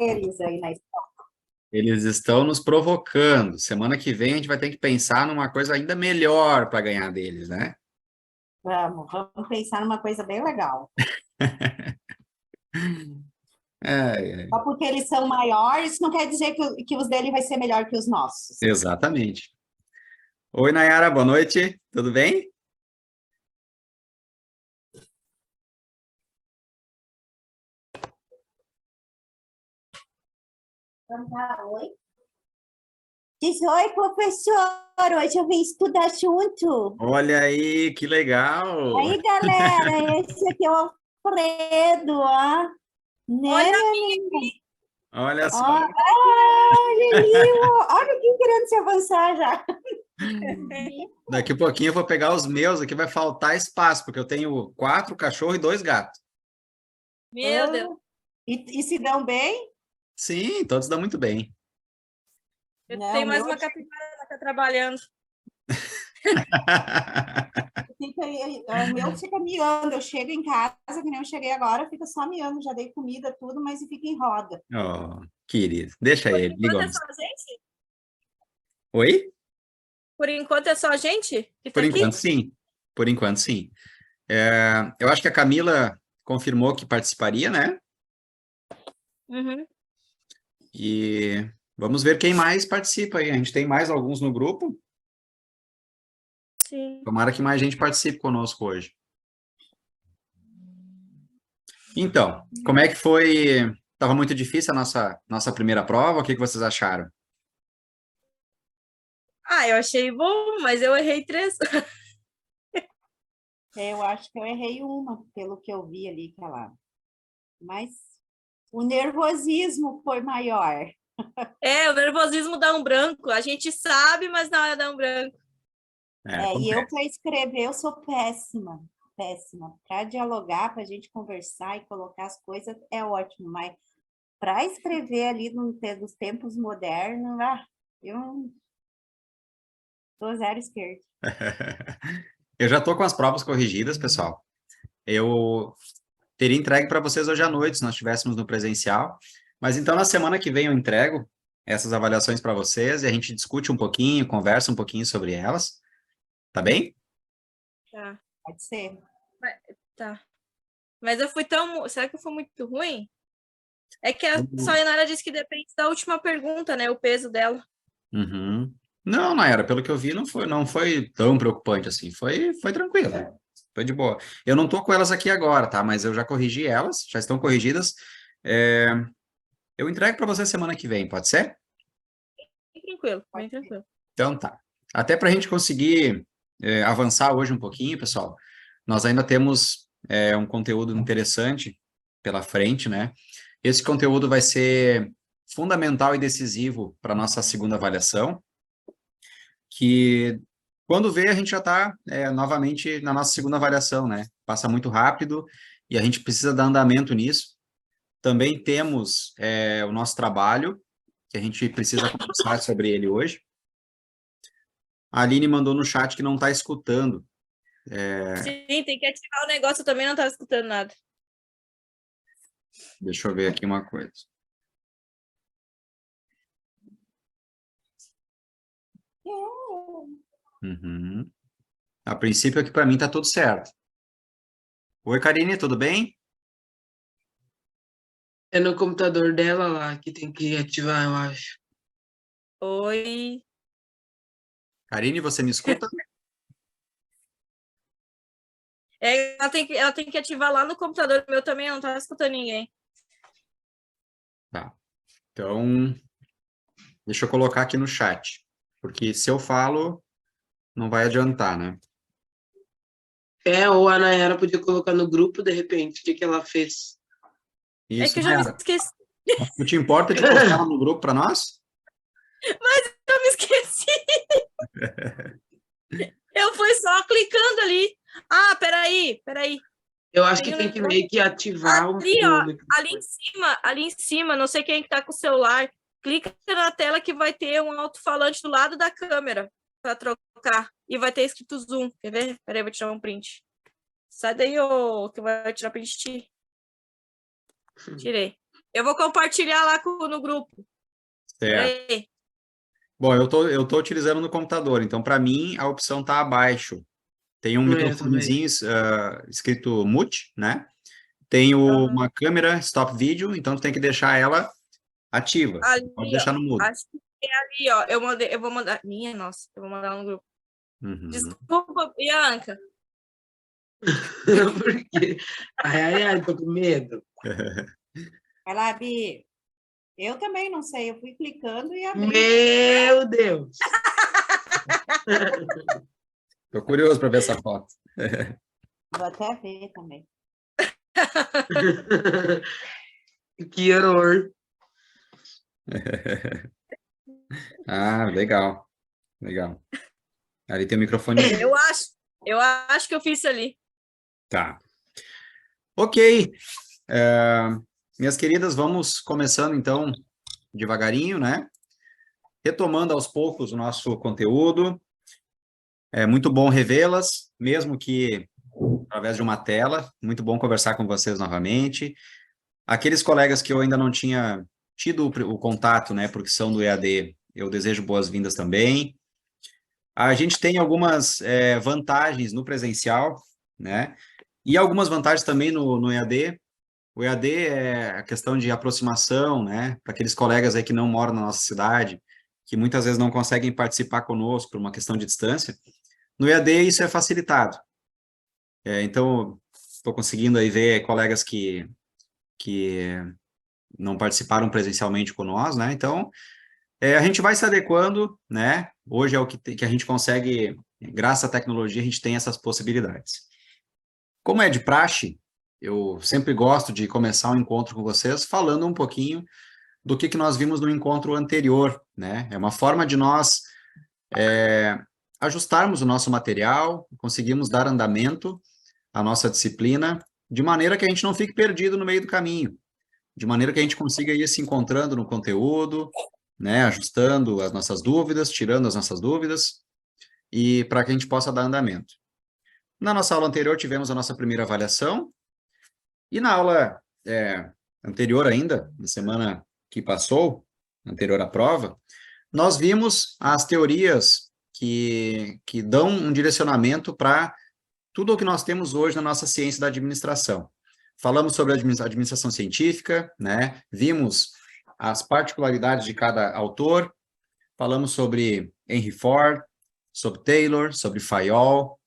eles aí na escola. Eles estão nos provocando. Semana que vem a gente vai ter que pensar numa coisa ainda melhor para ganhar deles, né? Vamos pensar numa coisa bem legal. É, Só porque eles são maiores, não quer dizer que os dele vai ser melhor que os nossos. exatamente. Oi, Nayara, boa noite. Tudo bem? Então tá, oi. Diz oi, professor. Hoje eu vim estudar junto. Olha aí, que legal. Aí, galera, esse aqui é o Alfredo, ó. Né? Olha a minha aqui. Olha só. Olha ali, ó. Olha quem querendo se avançar já. Daqui a pouquinho eu vou pegar os meus, aqui vai faltar espaço, porque eu tenho 4 cachorros e 2 gatos. Meu Deus. E se dão bem? Sim, todos dão muito bem. Eu Não, tenho mais meu uma capivara que tá trabalhando. O meu fica miando. Eu chego em casa, que nem eu cheguei agora, fica só miando. Já dei comida, tudo, mas fica em roda. Oh, querido, deixa Por ele, ele enquanto é gosta. só a gente? Oi? Por enquanto é só a gente que tá Por aqui? enquanto, sim. Por enquanto, sim. Eu acho que a Camila confirmou que participaria, né? Uhum. E vamos ver quem mais participa aí. A gente tem mais alguns no grupo. Sim. Tomara que mais gente participe conosco hoje. Então, como é que foi? Estava muito difícil a nossa primeira prova? O que vocês acharam? Ah, eu achei bom, mas eu errei 3. Eu acho que eu errei uma, pelo que eu vi ali, mas o nervosismo foi maior. É, o nervosismo dá um branco. A gente sabe, mas na hora dá um branco. E eu Acontece. para escrever eu sou péssima, péssima. Para dialogar, para a gente conversar e colocar as coisas é ótimo, mas para escrever ali nos tempos modernos, eu sou zero esquerda. Eu já estou com as provas corrigidas, pessoal. Eu teria entregue para vocês hoje à noite, se nós estivéssemos no presencial. Mas então, na semana que vem, eu entrego essas avaliações para vocês e a gente discute um pouquinho, conversa um pouquinho sobre elas. Tá bem? Tá. Pode ser. Tá. Mas eu fui tão. Será que eu fui muito ruim? É que a Sayonara disse que depende da última pergunta, né? O peso dela. Uhum. Não, Nayara, pelo que eu vi, não foi tão preocupante assim. Foi tranquilo. Foi de boa. Eu não tô com elas aqui agora, tá? Mas eu já corrigi elas, já estão corrigidas. É, Eu entrego para você semana que vem, pode ser? Bem tranquilo, bem tranquilo. Então tá. Até para a gente conseguir avançar hoje um pouquinho, pessoal, nós ainda temos um conteúdo interessante pela frente, né? Esse conteúdo vai ser fundamental e decisivo para a nossa segunda avaliação, que quando vê, a gente já está novamente na nossa segunda avaliação, né? Passa muito rápido e a gente precisa dar andamento nisso. Também temos o nosso trabalho, que a gente precisa conversar sobre ele hoje. A Aline mandou no chat que não está escutando. Sim, tem que ativar o negócio, eu também não estava escutando nada. Deixa eu ver aqui uma coisa. Uhum. A princípio aqui para mim está tudo certo. Oi, Karine, tudo bem? É no computador dela lá que tem que ativar, eu acho. Oi. Karine, você me escuta? Ela tem que ativar lá no computador meu também, eu não estava escutando ninguém. Tá. Então, deixa eu colocar aqui no chat. Porque se eu falo, não vai adiantar, né? Ou a Nayara podia colocar no grupo, de repente, o que ela fez. É Isso, que eu já me Nayara. esqueci. Não te importa de postar no grupo para nós? Eu me esqueci. Eu fui só clicando ali. Ah, peraí. Eu acho que tem que meio que ativar o Ali, ó, fone. ali em cima, não sei quem que tá com o celular, clica na tela que vai ter um alto-falante do lado da câmera para trocar. E vai ter escrito Zoom. Quer ver? Peraí, eu vou tirar um print. Sai daí, ô, que vai tirar print de ti. Tirei. Eu vou compartilhar lá no grupo. Certo. Peraí. Bom, eu tô utilizando no computador, então para mim a opção tá abaixo. Tem um Eu também. microfonezinho escrito mute, né? Tem uma câmera stop video, então tu tem que deixar ela ativa. Ali, Não pode deixar no ó. mudo. Acho que é ali, ó. Eu vou mandar. Minha, nossa, eu vou mandar no grupo. Uhum. Desculpa, Bianca. Por quê? Ai, tô com medo. Vai lá, Bi. Eu também não sei, eu fui clicando e abri. Meu Deus! Tô curioso para ver essa foto. Vou até ver também. Que horror. Ah, legal. Legal. Ali tem o microfone. Eu acho que eu fiz isso ali. Tá. Ok. Minhas queridas, vamos começando então devagarinho, né? Retomando aos poucos o nosso conteúdo. É muito bom revê-las, mesmo que através de uma tela. Muito bom conversar com vocês novamente. Aqueles colegas que eu ainda não tinha tido o contato, né, porque são do EAD, eu desejo boas-vindas também. A gente tem algumas vantagens no presencial, né, e algumas vantagens também no EAD. O EAD é a questão de aproximação, né, para aqueles colegas aí que não moram na nossa cidade, que muitas vezes não conseguem participar conosco por uma questão de distância. No EAD isso é facilitado. Então, estou conseguindo aí ver colegas que não participaram presencialmente com nós, né? Então, a gente vai se adequando, né? Hoje é o que a gente consegue, graças à tecnologia, a gente tem essas possibilidades. Como é de praxe, eu sempre gosto de começar um encontro com vocês falando um pouquinho do que nós vimos no encontro anterior, né? É uma forma de nós ajustarmos o nosso material, conseguimos dar andamento à nossa disciplina, de maneira que a gente não fique perdido no meio do caminho, de maneira que a gente consiga ir se encontrando no conteúdo, né, ajustando as nossas dúvidas, tirando as nossas dúvidas, e para que a gente possa dar andamento. Na nossa aula anterior, tivemos a nossa primeira avaliação, e na aula anterior ainda, na semana que passou, anterior à prova, nós vimos as teorias que dão um direcionamento para tudo o que nós temos hoje na nossa ciência da administração. Falamos sobre a administração científica, né? Vimos as particularidades de cada autor, falamos sobre Henry Ford, sobre Taylor, sobre Fayol,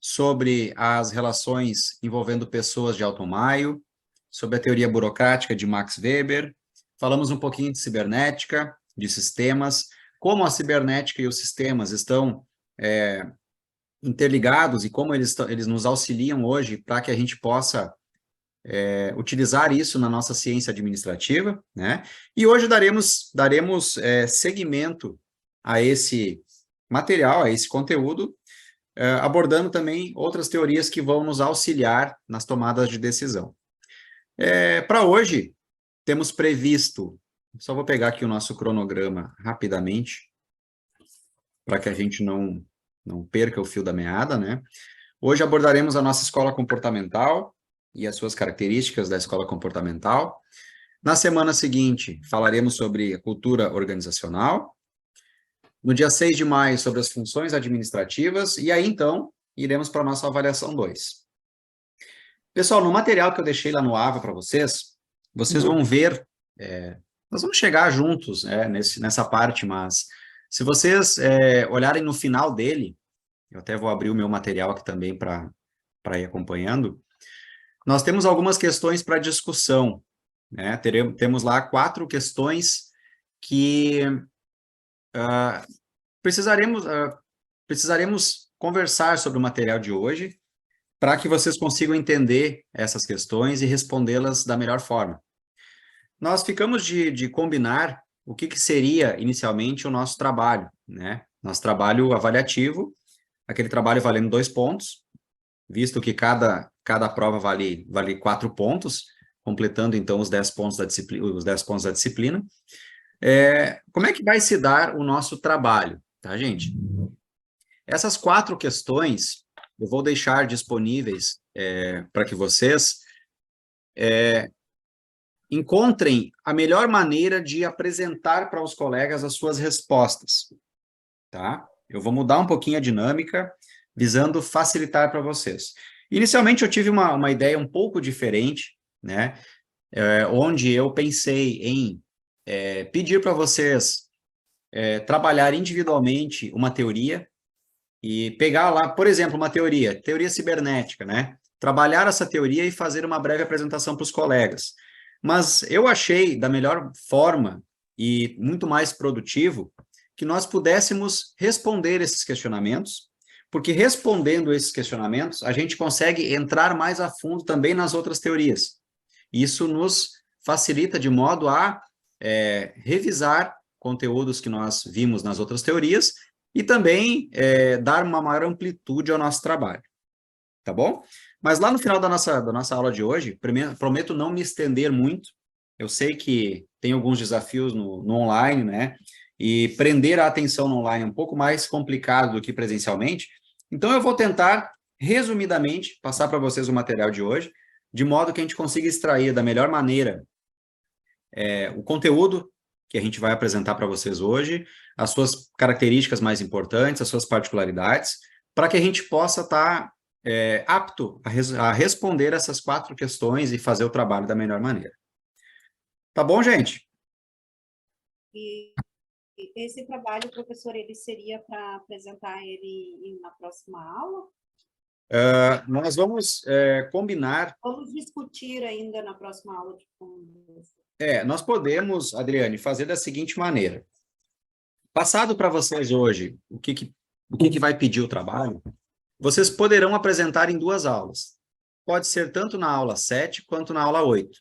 sobre as relações envolvendo pessoas de Alton Maio, sobre a teoria burocrática de Max Weber, falamos um pouquinho de cibernética, de sistemas, como a cibernética e os sistemas estão interligados e como eles nos auxiliam hoje para que a gente possa utilizar isso na nossa ciência administrativa, né? E hoje daremos seguimento a esse material, a esse conteúdo, abordando também outras teorias que vão nos auxiliar nas tomadas de decisão. Para hoje, temos previsto, só vou pegar aqui o nosso cronograma rapidamente, para que a gente não perca o fio da meada, né? Hoje abordaremos a nossa escola comportamental e as suas características da escola comportamental. Na semana seguinte, falaremos sobre a cultura organizacional. No dia 6 de maio, sobre as funções administrativas. E aí, então, iremos para a nossa avaliação 2. Pessoal, no material que eu deixei lá no AVA para vocês vão ver, nós vamos chegar juntos nessa parte, mas se vocês olharem no final dele, eu até vou abrir o meu material aqui também para ir acompanhando, nós temos algumas questões para discussão, né? Temos lá 4 questões que precisaremos conversar sobre o material de hoje para que vocês consigam entender essas questões e respondê-las da melhor forma. Nós ficamos de combinar o que seria inicialmente o nosso trabalho, né? Nosso trabalho avaliativo, aquele trabalho valendo 2 pontos, visto que cada prova vale 4 pontos, completando então os 10 pontos da disciplina. Como é que vai se dar o nosso trabalho, tá, gente? Essas 4 questões eu vou deixar disponíveis para que vocês encontrem a melhor maneira de apresentar para os colegas as suas respostas, tá? Eu vou mudar um pouquinho a dinâmica, visando facilitar para vocês. Inicialmente, eu tive uma ideia um pouco diferente, né? Onde eu pensei em pedir para vocês trabalhar individualmente uma teoria e pegar lá, por exemplo, uma teoria cibernética, né? Trabalhar essa teoria e fazer uma breve apresentação para os colegas. Mas eu achei da melhor forma e muito mais produtivo que nós pudéssemos responder esses questionamentos, porque respondendo esses questionamentos, a gente consegue entrar mais a fundo também nas outras teorias. Isso nos facilita de modo a revisar conteúdos que nós vimos nas outras teorias e também dar uma maior amplitude ao nosso trabalho. Tá bom? Mas lá no final da nossa aula de hoje, prometo não me estender muito. Eu sei que tem alguns desafios no online, né? E prender a atenção no online é um pouco mais complicado do que presencialmente. Então, eu vou tentar, resumidamente, passar para vocês o material de hoje, de modo que a gente consiga extrair da melhor maneira o conteúdo que a gente vai apresentar para vocês hoje, as suas características mais importantes, as suas particularidades, para que a gente possa estar apto a responder essas 4 questões e fazer o trabalho da melhor maneira. Tá bom, gente? E esse trabalho, professor, ele seria para apresentar ele na próxima aula? Nós vamos combinar... Vamos discutir ainda na próxima aula de conversa. Nós podemos, Adriane, fazer da seguinte maneira. Passado para vocês hoje o que vai pedir o trabalho, vocês poderão apresentar em 2 aulas. Pode ser tanto na aula 7 quanto na aula 8.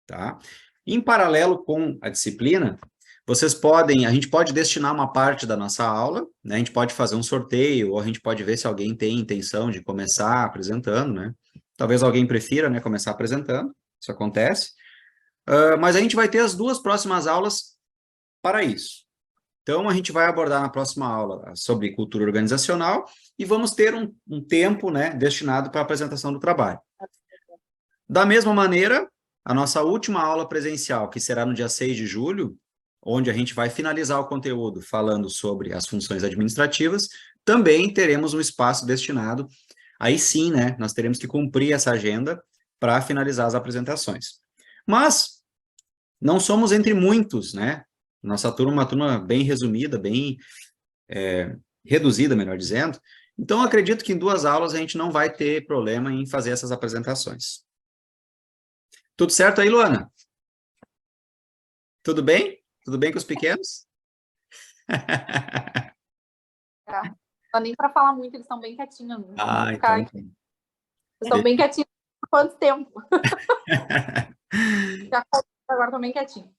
Tá? Em paralelo com a disciplina, a gente pode destinar uma parte da nossa aula, né? A gente pode fazer um sorteio, ou a gente pode ver se alguém tem intenção de começar apresentando, né? Talvez alguém prefira, né, começar apresentando, isso acontece. Mas a gente vai ter as 2 próximas aulas para isso. Então, a gente vai abordar na próxima aula sobre cultura organizacional e vamos ter um tempo, né, destinado para a apresentação do trabalho. Da mesma maneira, a nossa última aula presencial, que será no dia 6 de julho, onde a gente vai finalizar o conteúdo falando sobre as funções administrativas, também teremos um espaço destinado, aí sim, né, nós teremos que cumprir essa agenda para finalizar as apresentações. Mas não somos entre muitos, né? Nossa turma é uma turma bem resumida, bem reduzida, melhor dizendo. Então, acredito que em 2 aulas a gente não vai ter problema em fazer essas apresentações. Tudo certo aí, Luana? Tudo bem? Tudo bem com os pequenos? Não dá nem para falar muito, eles estão bem quietinhos. Então... Eles estão bem quietinhos por quanto tempo? Agora estão bem quietinhos.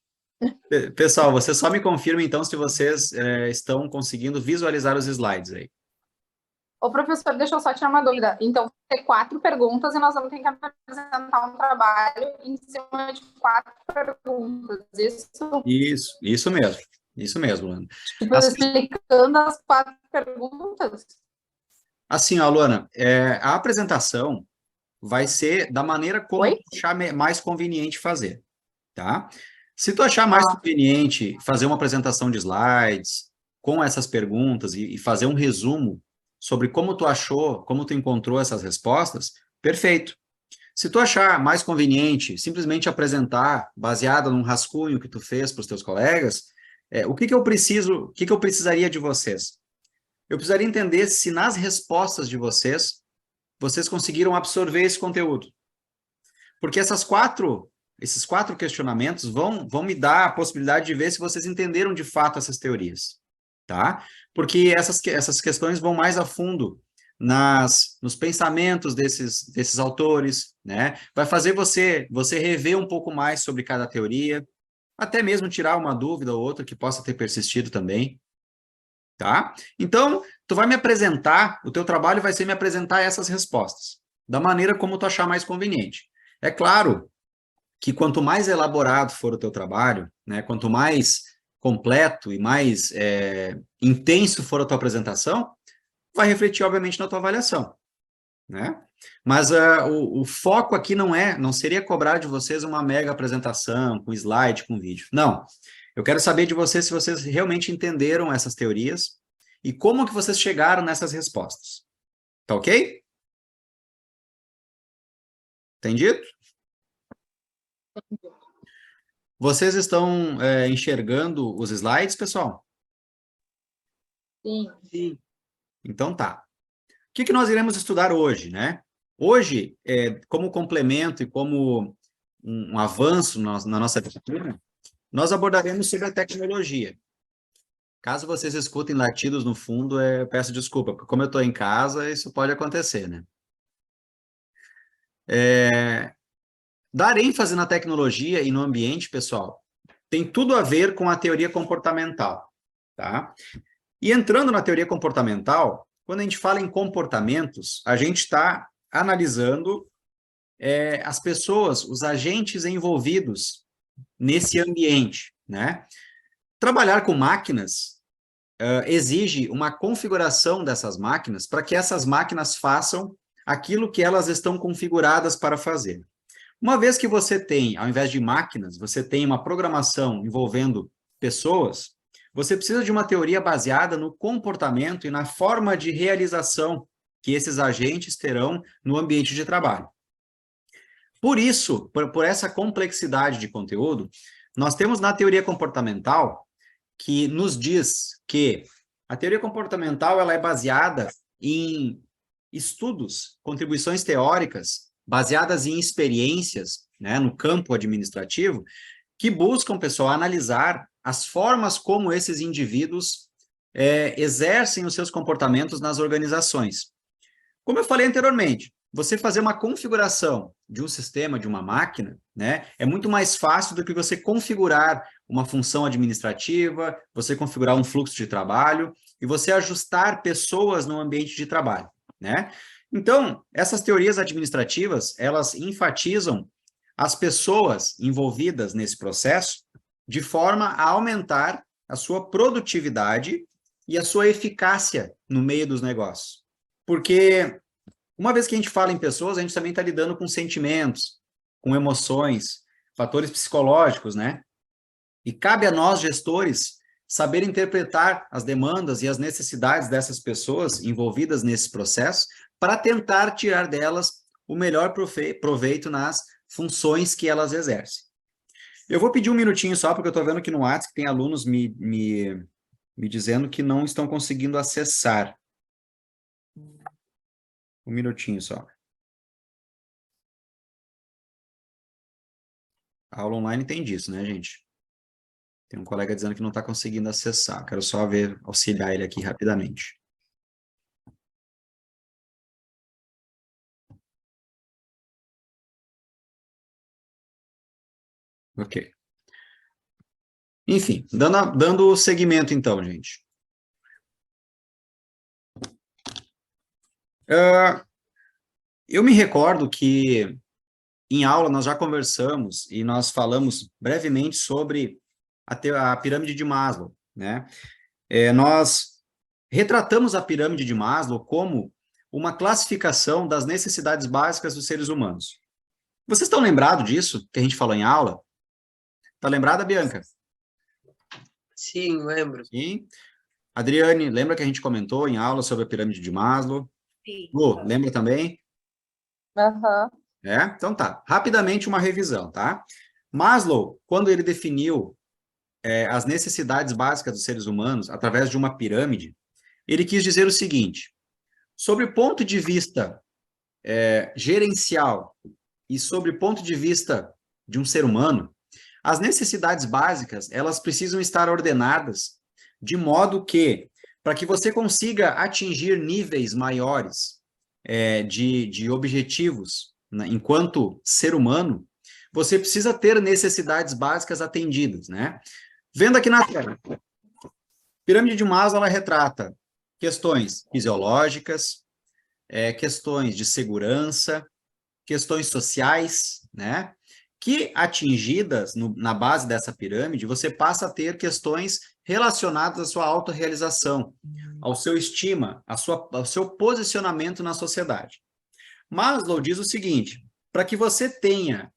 Pessoal, você só me confirma, então, se vocês estão conseguindo visualizar os slides aí. Ô, professor, deixa eu só tirar uma dúvida. Então, vão ter 4 perguntas e nós vamos ter que apresentar um trabalho em cima de 4 perguntas. Isso mesmo. Isso mesmo, Luana. Tipo, explicando as 4 perguntas? Assim, ó, Luana, a apresentação vai ser da maneira como tu achar mais conveniente fazer, tá? Se tu achar mais conveniente fazer uma apresentação de slides com essas perguntas e fazer um resumo sobre como tu achou, como tu encontrou essas respostas, perfeito. Se tu achar mais conveniente simplesmente apresentar, baseado num rascunho que tu fez para os teus colegas, o que eu precisaria de vocês? Eu precisaria entender se nas respostas de vocês conseguiram absorver esse conteúdo. Porque esses 4 questionamentos vão me dar a possibilidade de ver se vocês entenderam de fato essas teorias, tá? Porque essas questões vão mais a fundo nos pensamentos desses autores, né? Vai fazer você rever um pouco mais sobre cada teoria, até mesmo tirar uma dúvida ou outra que possa ter persistido também, tá? Então, tu vai me apresentar, o teu trabalho vai ser me apresentar essas respostas, da maneira como tu achar mais conveniente. É claro que quanto mais elaborado for o teu trabalho, né, quanto mais completo e mais intenso for a tua apresentação, vai refletir, obviamente, na tua avaliação. né? Mas o foco aqui não seria cobrar de vocês uma mega apresentação, com slide, com vídeo. Não. Eu quero saber de vocês se vocês realmente entenderam essas teorias e como que vocês chegaram nessas respostas. Tá ok? Entendido? Vocês estão enxergando os slides, pessoal? Sim. Sim. Então tá. O que nós iremos estudar hoje, né? Hoje, como complemento e como um avanço na nossa disciplina, nós abordaremos sobre a tecnologia. Caso vocês escutem latidos no fundo, eu peço desculpa, porque como eu estou em casa, isso pode acontecer, né? Dar ênfase na tecnologia e no ambiente, pessoal, tem tudo a ver com a teoria comportamental, tá? E entrando na teoria comportamental, quando a gente fala em comportamentos, a gente está analisando as pessoas, os agentes envolvidos nesse ambiente, né? Trabalhar com máquinas exige uma configuração dessas máquinas para que essas máquinas façam aquilo que elas estão configuradas para fazer. Uma vez que você tem, ao invés de máquinas, você tem uma programação envolvendo pessoas, você precisa de uma teoria baseada no comportamento e na forma de realização que esses agentes terão no ambiente de trabalho. Por isso, por essa complexidade de conteúdo, nós temos na teoria comportamental que nos diz que a teoria comportamental ela é baseada em estudos, contribuições teóricas, baseadas em experiências, né, no campo administrativo, que buscam, pessoal, analisar as formas como esses indivíduos exercem os seus comportamentos nas organizações. Como eu falei anteriormente, você fazer uma configuração de um sistema, de uma máquina, né, é muito mais fácil do que você configurar uma função administrativa, você configurar um fluxo de trabalho e você ajustar pessoas no ambiente de trabalho, né? Então, essas teorias administrativas, elas enfatizam as pessoas envolvidas nesse processo de forma a aumentar a sua produtividade e a sua eficácia no meio dos negócios. Porque uma vez que a gente fala em pessoas, a gente também está lidando com sentimentos, com emoções, fatores psicológicos, né? E cabe a nós, gestores, saber interpretar as demandas e as necessidades dessas pessoas envolvidas nesse processo para tentar tirar delas o melhor proveito nas funções que elas exercem. Eu vou pedir um minutinho só, porque eu estou vendo que no WhatsApp tem alunos me dizendo que não estão conseguindo acessar. Um minutinho só. A aula online tem disso, né, gente? Tem um colega dizendo que não está conseguindo acessar. Quero só auxiliar ele aqui rapidamente. Ok. Enfim, dando seguimento então, gente. Eu me recordo que em aula nós já conversamos e nós falamos brevemente sobre a pirâmide de Maslow, né? Nós retratamos a pirâmide de Maslow como uma classificação das necessidades básicas dos seres humanos. Vocês estão lembrados disso, que a gente falou em aula? Está lembrada, Bianca? Sim, lembro. Sim. Adriane, lembra que a gente comentou em aula sobre a pirâmide de Maslow? Sim. Lu, lembra também? Aham. Então tá. Rapidamente uma revisão, tá? Maslow, quando ele definiu as necessidades básicas dos seres humanos através de uma pirâmide, ele quis dizer o seguinte: sobre o ponto de vista gerencial e sobre o ponto de vista de um ser humano, as necessidades básicas, elas precisam estar ordenadas de modo que, para que você consiga atingir níveis maiores de objetivos, né, enquanto ser humano, você precisa ter necessidades básicas atendidas, né? Vendo aqui na tela, pirâmide de Maslow, ela retrata questões fisiológicas, questões de segurança, questões sociais, né? Que atingidas na base dessa pirâmide, você passa a ter questões relacionadas à sua autorrealização, ao seu estima, ao seu posicionamento na sociedade. Maslow diz o seguinte, para que você tenha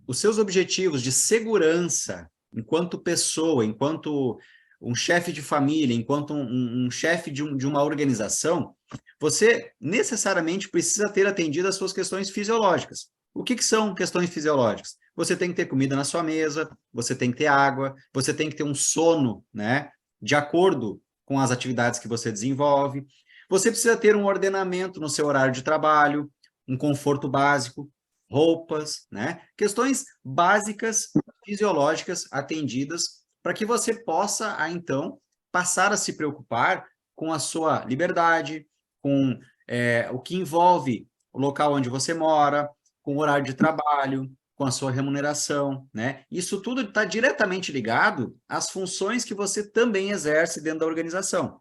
os seus objetivos de segurança enquanto pessoa, enquanto um chefe de família, enquanto um chefe de uma organização, você necessariamente precisa ter atendido as suas questões fisiológicas. O que são questões fisiológicas? Você tem que ter comida na sua mesa, você tem que ter água, você tem que ter um sono, né, de acordo com as atividades que você desenvolve. Você precisa ter um ordenamento no seu horário de trabalho, um conforto básico, roupas, né? Questões básicas, fisiológicas, atendidas, para que você possa, então, passar a se preocupar com a sua liberdade, com o que envolve o local onde você mora, com o horário de trabalho, com a sua remuneração, né? Isso tudo está diretamente ligado às funções que você também exerce dentro da organização.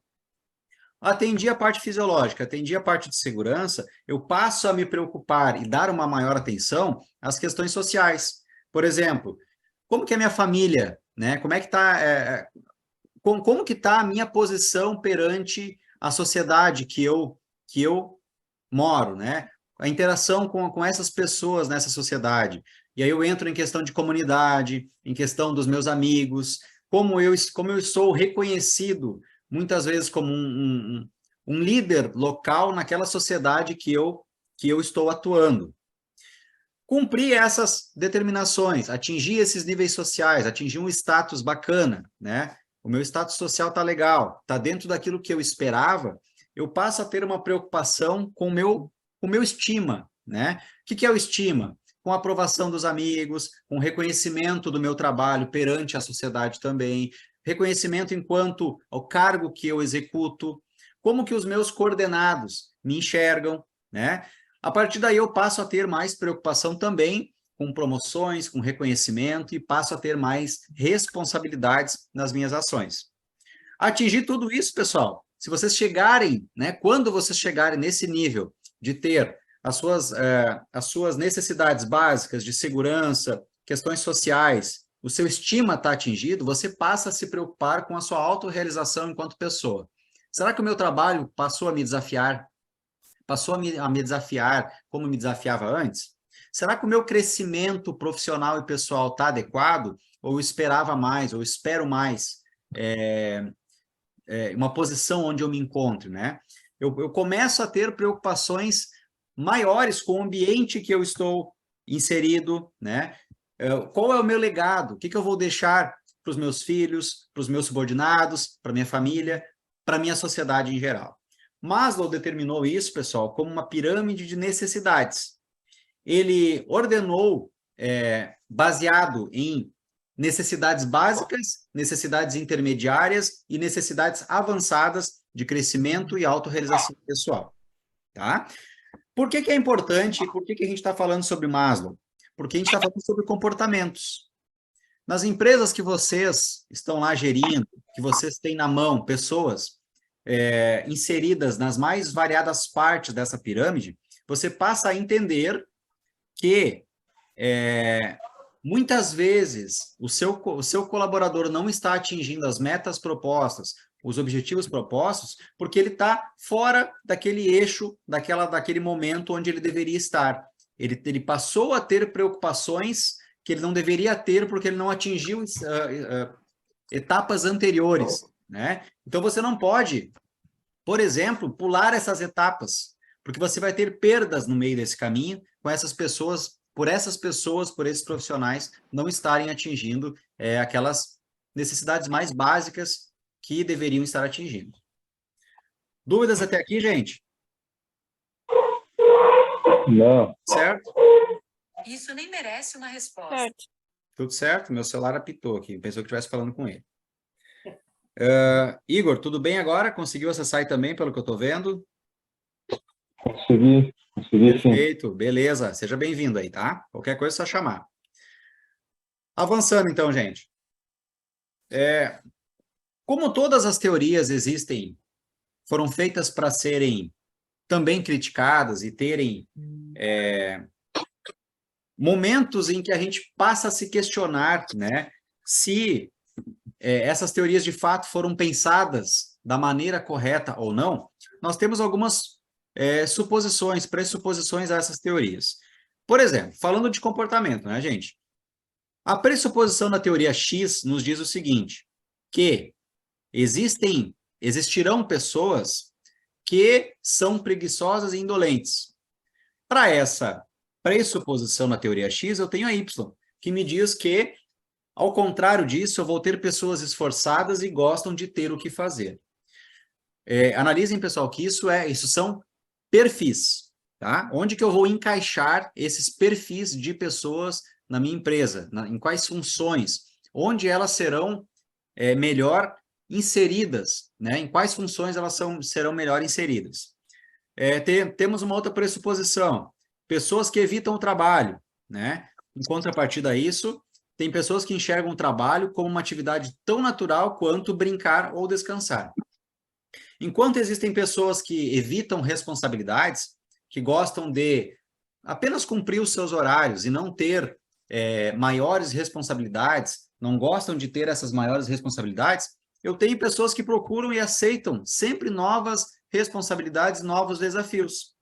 Atendi a parte fisiológica, atendi a parte de segurança, eu passo a me preocupar e dar uma maior atenção às questões sociais. Por exemplo, como que é a minha família, né? Como é que está, como que está a minha posição perante a sociedade que eu moro, né? A interação com essas pessoas nessa sociedade. E aí eu entro em questão de comunidade, em questão dos meus amigos, como eu sou reconhecido muitas vezes como um líder local naquela sociedade que eu estou atuando. Cumprir essas determinações, atingir esses níveis sociais, atingir um status bacana, né? O meu status social está legal, está dentro daquilo que eu esperava, eu passo a ter uma preocupação com o meu estima, né? O que é o estima? Com a aprovação dos amigos, com reconhecimento do meu trabalho perante a sociedade também, reconhecimento enquanto ao cargo que eu executo, como que os meus coordenados me enxergam, né? A partir daí eu passo a ter mais preocupação também com promoções, com reconhecimento e passo a ter mais responsabilidades nas minhas ações. Atingir tudo isso, pessoal, se vocês chegarem, né, quando vocês chegarem nesse nível de ter as suas necessidades básicas de segurança, questões sociais, o seu estima está atingido, você passa a se preocupar com a sua autorrealização enquanto pessoa. Será que o meu trabalho passou a me desafiar? Passou a me desafiar como me desafiava antes? Será que o meu crescimento profissional e pessoal está adequado? Ou eu esperava mais, ou espero mais uma posição onde eu me encontro, né? Eu começo a ter preocupações maiores com o ambiente que eu estou inserido, né? Qual é o meu legado? O que eu vou deixar para os meus filhos, para os meus subordinados, para minha família, para a minha sociedade em geral? Maslow determinou isso, pessoal, como uma pirâmide de necessidades. Ele ordenou, baseado em necessidades básicas, necessidades intermediárias e necessidades avançadas de crescimento e autorrealização pessoal. Tá? Por que é importante e por que a gente está falando sobre Maslow? Porque a gente está falando sobre comportamentos. Nas empresas que vocês estão lá gerindo, que vocês têm na mão pessoas inseridas nas mais variadas partes dessa pirâmide, você passa a entender que muitas vezes o seu colaborador não está atingindo as metas propostas, os objetivos propostos, porque ele está fora daquele eixo, daquele momento onde ele deveria estar. Ele passou a ter preocupações que ele não deveria ter porque ele não atingiu etapas anteriores, né? Então, você não pode, por exemplo, pular essas etapas, porque você vai ter perdas no meio desse caminho com essas pessoas, por esses profissionais não estarem atingindo aquelas necessidades mais básicas que deveriam estar atingindo. Dúvidas até aqui, gente? Não. Certo? Isso nem merece uma resposta. Certo. Tudo certo? Meu celular apitou aqui, pensou que estivesse falando com ele. Igor, tudo bem agora? Conseguiu acessar aí também, pelo que eu estou vendo? Consegui sim. Perfeito, beleza. Seja bem-vindo aí, tá? Qualquer coisa é só chamar. Avançando então, gente. Como todas as teorias foram feitas para serem também criticadas e terem momentos em que a gente passa a se questionar, né, se essas teorias de fato foram pensadas da maneira correta ou não, nós temos algumas suposições, pressuposições a essas teorias. Por exemplo, falando de comportamento, né, gente? A pressuposição da teoria X nos diz o seguinte, que existirão pessoas que são preguiçosas e indolentes. Para essa pressuposição na teoria X, eu tenho a Y, que me diz que, ao contrário disso, eu vou ter pessoas esforçadas e gostam de ter o que fazer. Analisem, pessoal, que isso são perfis, tá? Onde que eu vou encaixar esses perfis de pessoas na minha empresa? Em quais funções? Onde elas serão melhor inseridas, né? Em quais funções elas serão melhor inseridas? Temos uma outra pressuposição. Pessoas que evitam o trabalho, né? Em contrapartida a isso, tem pessoas que enxergam o trabalho como uma atividade tão natural quanto brincar ou descansar. Enquanto existem pessoas que evitam responsabilidades, que gostam de apenas cumprir os seus horários e não ter maiores responsabilidades, não gostam de ter essas maiores responsabilidades, eu tenho pessoas que procuram e aceitam sempre novas responsabilidades, novos desafios.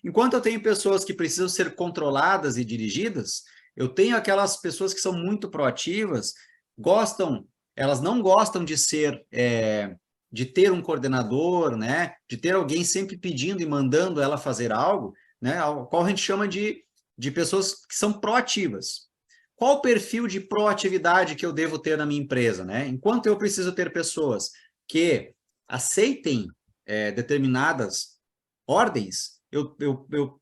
Enquanto eu tenho pessoas que precisam ser controladas e dirigidas, eu tenho aquelas pessoas que são muito proativas, elas não gostam de de ter um coordenador, né? De ter alguém sempre pedindo e mandando ela fazer algo, né? Ao qual a gente chama de pessoas que são proativas. Qual o perfil de proatividade que eu devo ter na minha empresa, né? Enquanto eu preciso ter pessoas que aceitem determinadas ordens, eu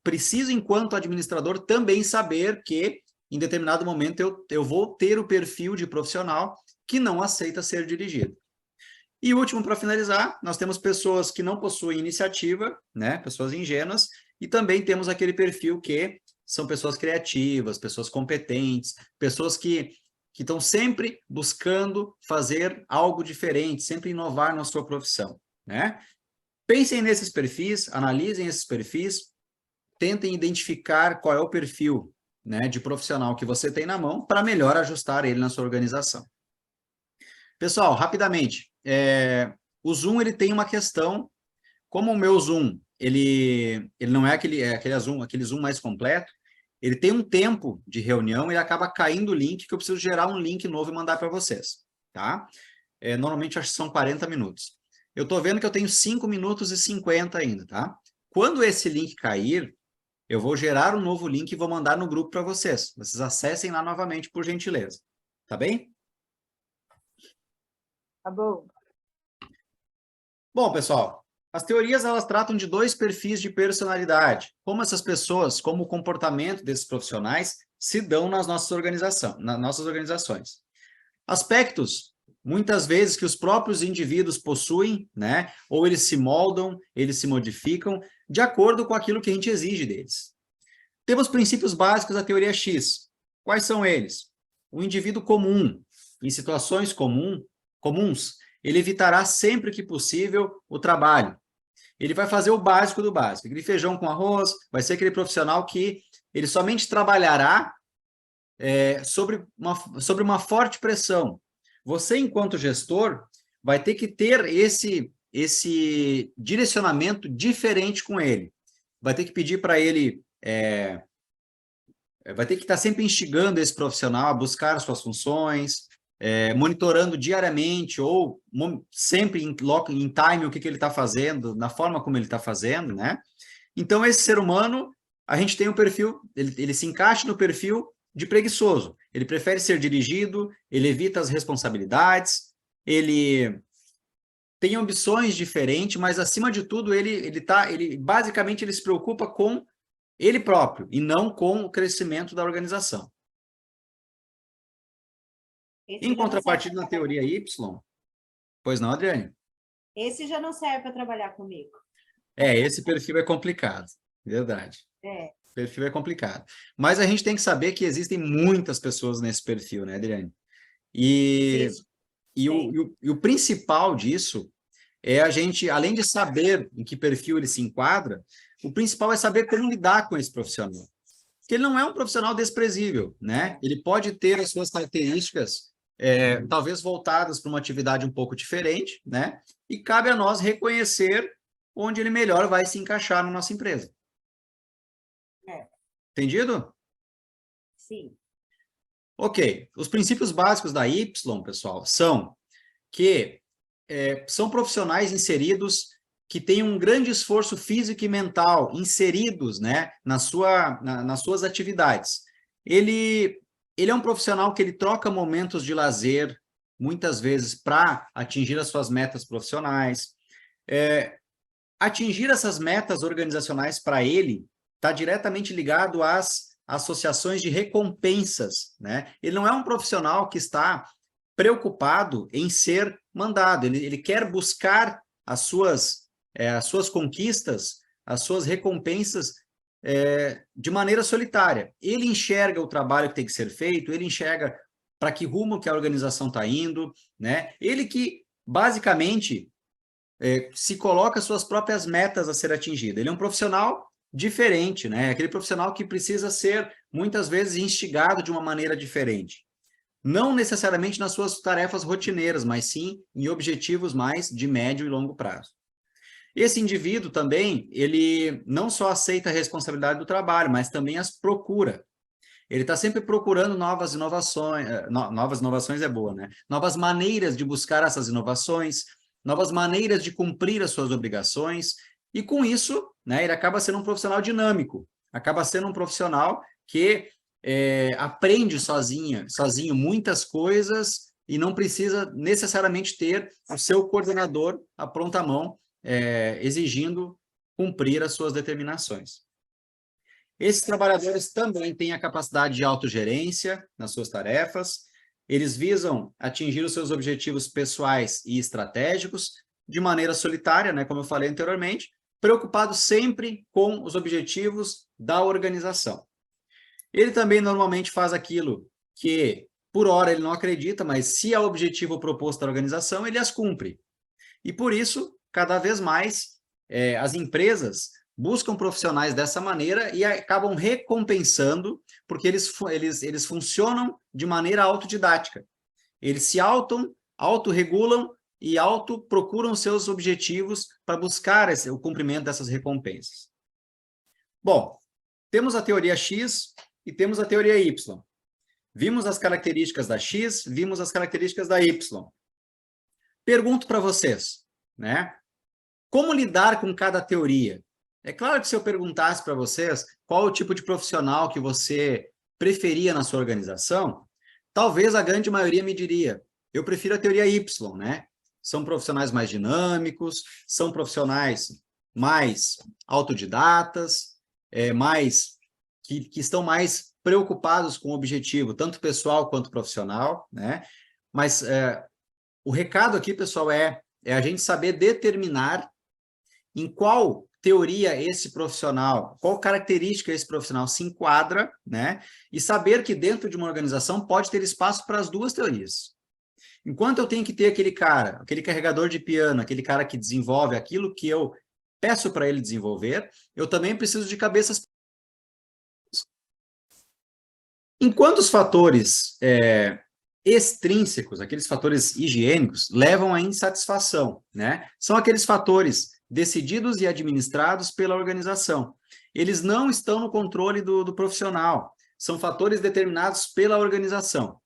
preciso, enquanto administrador, também saber que, em determinado momento, eu vou ter o perfil de profissional que não aceita ser dirigido. E último, para finalizar, nós temos pessoas que não possuem iniciativa, né? Pessoas ingênuas, e também temos aquele perfil que são pessoas criativas, pessoas competentes, pessoas que estão sempre buscando fazer algo diferente, sempre inovar na sua profissão, né? Pensem nesses perfis, analisem esses perfis, tentem identificar qual é o perfil, né, de profissional que você tem na mão para melhor ajustar ele na sua organização. Pessoal, rapidamente, o Zoom ele tem uma questão, como o meu Zoom ele não é aquele Zoom mais completo, ele tem um tempo de reunião e acaba caindo o link, que eu preciso gerar um link novo e mandar para vocês, tá? Normalmente acho que são 40 minutos. Eu estou vendo que eu tenho 5 minutos e 50 ainda, tá? Quando esse link cair, eu vou gerar um novo link e vou mandar no grupo para vocês. Vocês acessem lá novamente, por gentileza. Tá bem? Tá bom. Bom, pessoal, as teorias elas tratam de 2 perfis de personalidade. Como essas pessoas, como o comportamento desses profissionais se dão nas nossas organizações. Aspectos, muitas vezes, que os próprios indivíduos possuem, né? Ou eles se moldam, eles se modificam, de acordo com aquilo que a gente exige deles. Temos princípios básicos da teoria X. Quais são eles? O indivíduo comum, em situações comuns, ele evitará sempre que possível o trabalho. Ele vai fazer o básico do básico. Aquele feijão com arroz, vai ser aquele profissional que ele somente trabalhará sobre uma forte pressão. Você, enquanto gestor, vai ter que ter esse direcionamento diferente com ele. Vai ter que pedir para ele, vai ter que estar sempre instigando esse profissional a buscar as suas funções, monitorando diariamente ou sempre em time o que ele está fazendo, na forma como ele está fazendo, né? Então, esse ser humano, a gente tem um perfil, ele se encaixa no perfil de preguiçoso. Ele prefere ser dirigido, ele evita as responsabilidades, ele tem ambições diferentes, mas, acima de tudo, basicamente ele se preocupa com ele próprio e não com o crescimento da organização. Em contrapartida, na teoria Y, pois não, Adriane? Esse já não serve para trabalhar comigo. Esse perfil é complicado, verdade. O perfil é complicado. Mas a gente tem que saber que existem muitas pessoas nesse perfil, né, Adriane? E o principal disso é a gente, além de saber em que perfil ele se enquadra, o principal é saber como lidar com esse profissional. Porque ele não é um profissional desprezível, né? Ele pode ter as suas características talvez voltadas para uma atividade um pouco diferente, né? E cabe a nós reconhecer onde ele melhor vai se encaixar na nossa empresa. Entendido? Sim. Ok. Os princípios básicos da Y, pessoal, são que são profissionais inseridos que têm um grande esforço físico e mental inseridos, né, nas suas atividades. Ele é um profissional que ele troca momentos de lazer, muitas vezes, para atingir as suas metas profissionais. Atingir essas metas organizacionais para ele está diretamente ligado às associações de recompensas, né? Ele não é um profissional que está preocupado em ser mandado, ele quer buscar as suas conquistas, as suas recompensas de maneira solitária. Ele enxerga o trabalho que tem que ser feito, ele enxerga para que rumo que a organização está indo, né? Ele que, basicamente, se coloca suas próprias metas a ser atingidas. Ele é um profissional diferente, né? Aquele profissional que precisa ser, muitas vezes, instigado de uma maneira diferente. Não necessariamente nas suas tarefas rotineiras, mas sim em objetivos mais de médio e longo prazo. Esse indivíduo também, ele não só aceita a responsabilidade do trabalho, mas também as procura. Ele está sempre procurando novas inovações, novas inovações é boa, né? Novas maneiras de buscar essas inovações, novas maneiras de cumprir as suas obrigações, e com isso, né, ele acaba sendo um profissional dinâmico, acaba sendo um profissional que aprende sozinho muitas coisas e não precisa necessariamente ter o seu coordenador à pronta mão, exigindo cumprir as suas determinações. Esses trabalhadores também têm a capacidade de autogerência nas suas tarefas, eles visam atingir os seus objetivos pessoais e estratégicos de maneira solitária, né, como eu falei anteriormente, preocupados sempre com os objetivos da organização. Ele também normalmente faz aquilo que, por hora, ele não acredita, mas se é o objetivo proposto da organização, ele as cumpre. E por isso, cada vez mais, as empresas buscam profissionais dessa maneira e acabam recompensando, porque eles funcionam de maneira autodidática. Eles se autorregulam e autoprocuram seus objetivos para buscar o cumprimento dessas recompensas. Bom, temos a teoria X e temos a teoria Y. Vimos as características da X, vimos as características da Y. Pergunto para vocês, né? Como lidar com cada teoria? É claro que se eu perguntasse para vocês qual o tipo de profissional que você preferia na sua organização, talvez a grande maioria me diria, eu prefiro a teoria Y, né? São profissionais mais dinâmicos, são profissionais mais autodidatas, que estão mais preocupados com o objetivo, tanto pessoal quanto profissional, né? Mas o recado aqui, pessoal, é a gente saber determinar em qual teoria esse profissional, qual característica esse profissional se enquadra, né? E saber que dentro de uma organização pode ter espaço para as duas teorias. Enquanto eu tenho que ter aquele cara, aquele carregador de piano, aquele cara que desenvolve aquilo que eu peço para ele desenvolver, eu também preciso de cabeças. Enquanto os fatores extrínsecos, aqueles fatores higiênicos, levam à insatisfação, né? São aqueles fatores decididos e administrados pela organização. Eles não estão no controle do profissional, são fatores determinados pela organização.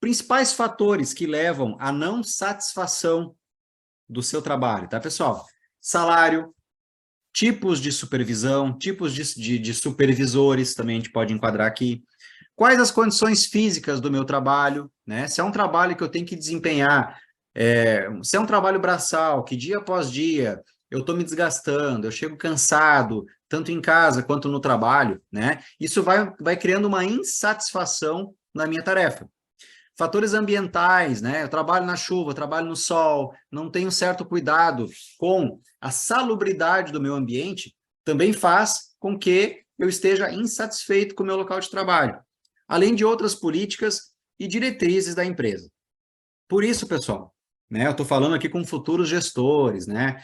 Principais fatores que levam à não satisfação do seu trabalho, tá, pessoal? Salário, tipos de supervisão, tipos de supervisores, também a gente pode enquadrar aqui. Quais as condições físicas do meu trabalho, né? Se é um trabalho que eu tenho que desempenhar, se é um trabalho braçal, que dia após dia eu estou me desgastando, eu chego cansado, tanto em casa quanto no trabalho, né? Isso vai criando uma insatisfação na minha tarefa. Fatores ambientais, né? Eu trabalho na chuva, eu trabalho no sol, não tenho certo cuidado com a salubridade do meu ambiente, também faz com que eu esteja insatisfeito com o meu local de trabalho, além de outras políticas e diretrizes da empresa. Por isso, pessoal, né? Eu estou falando aqui com futuros gestores, né?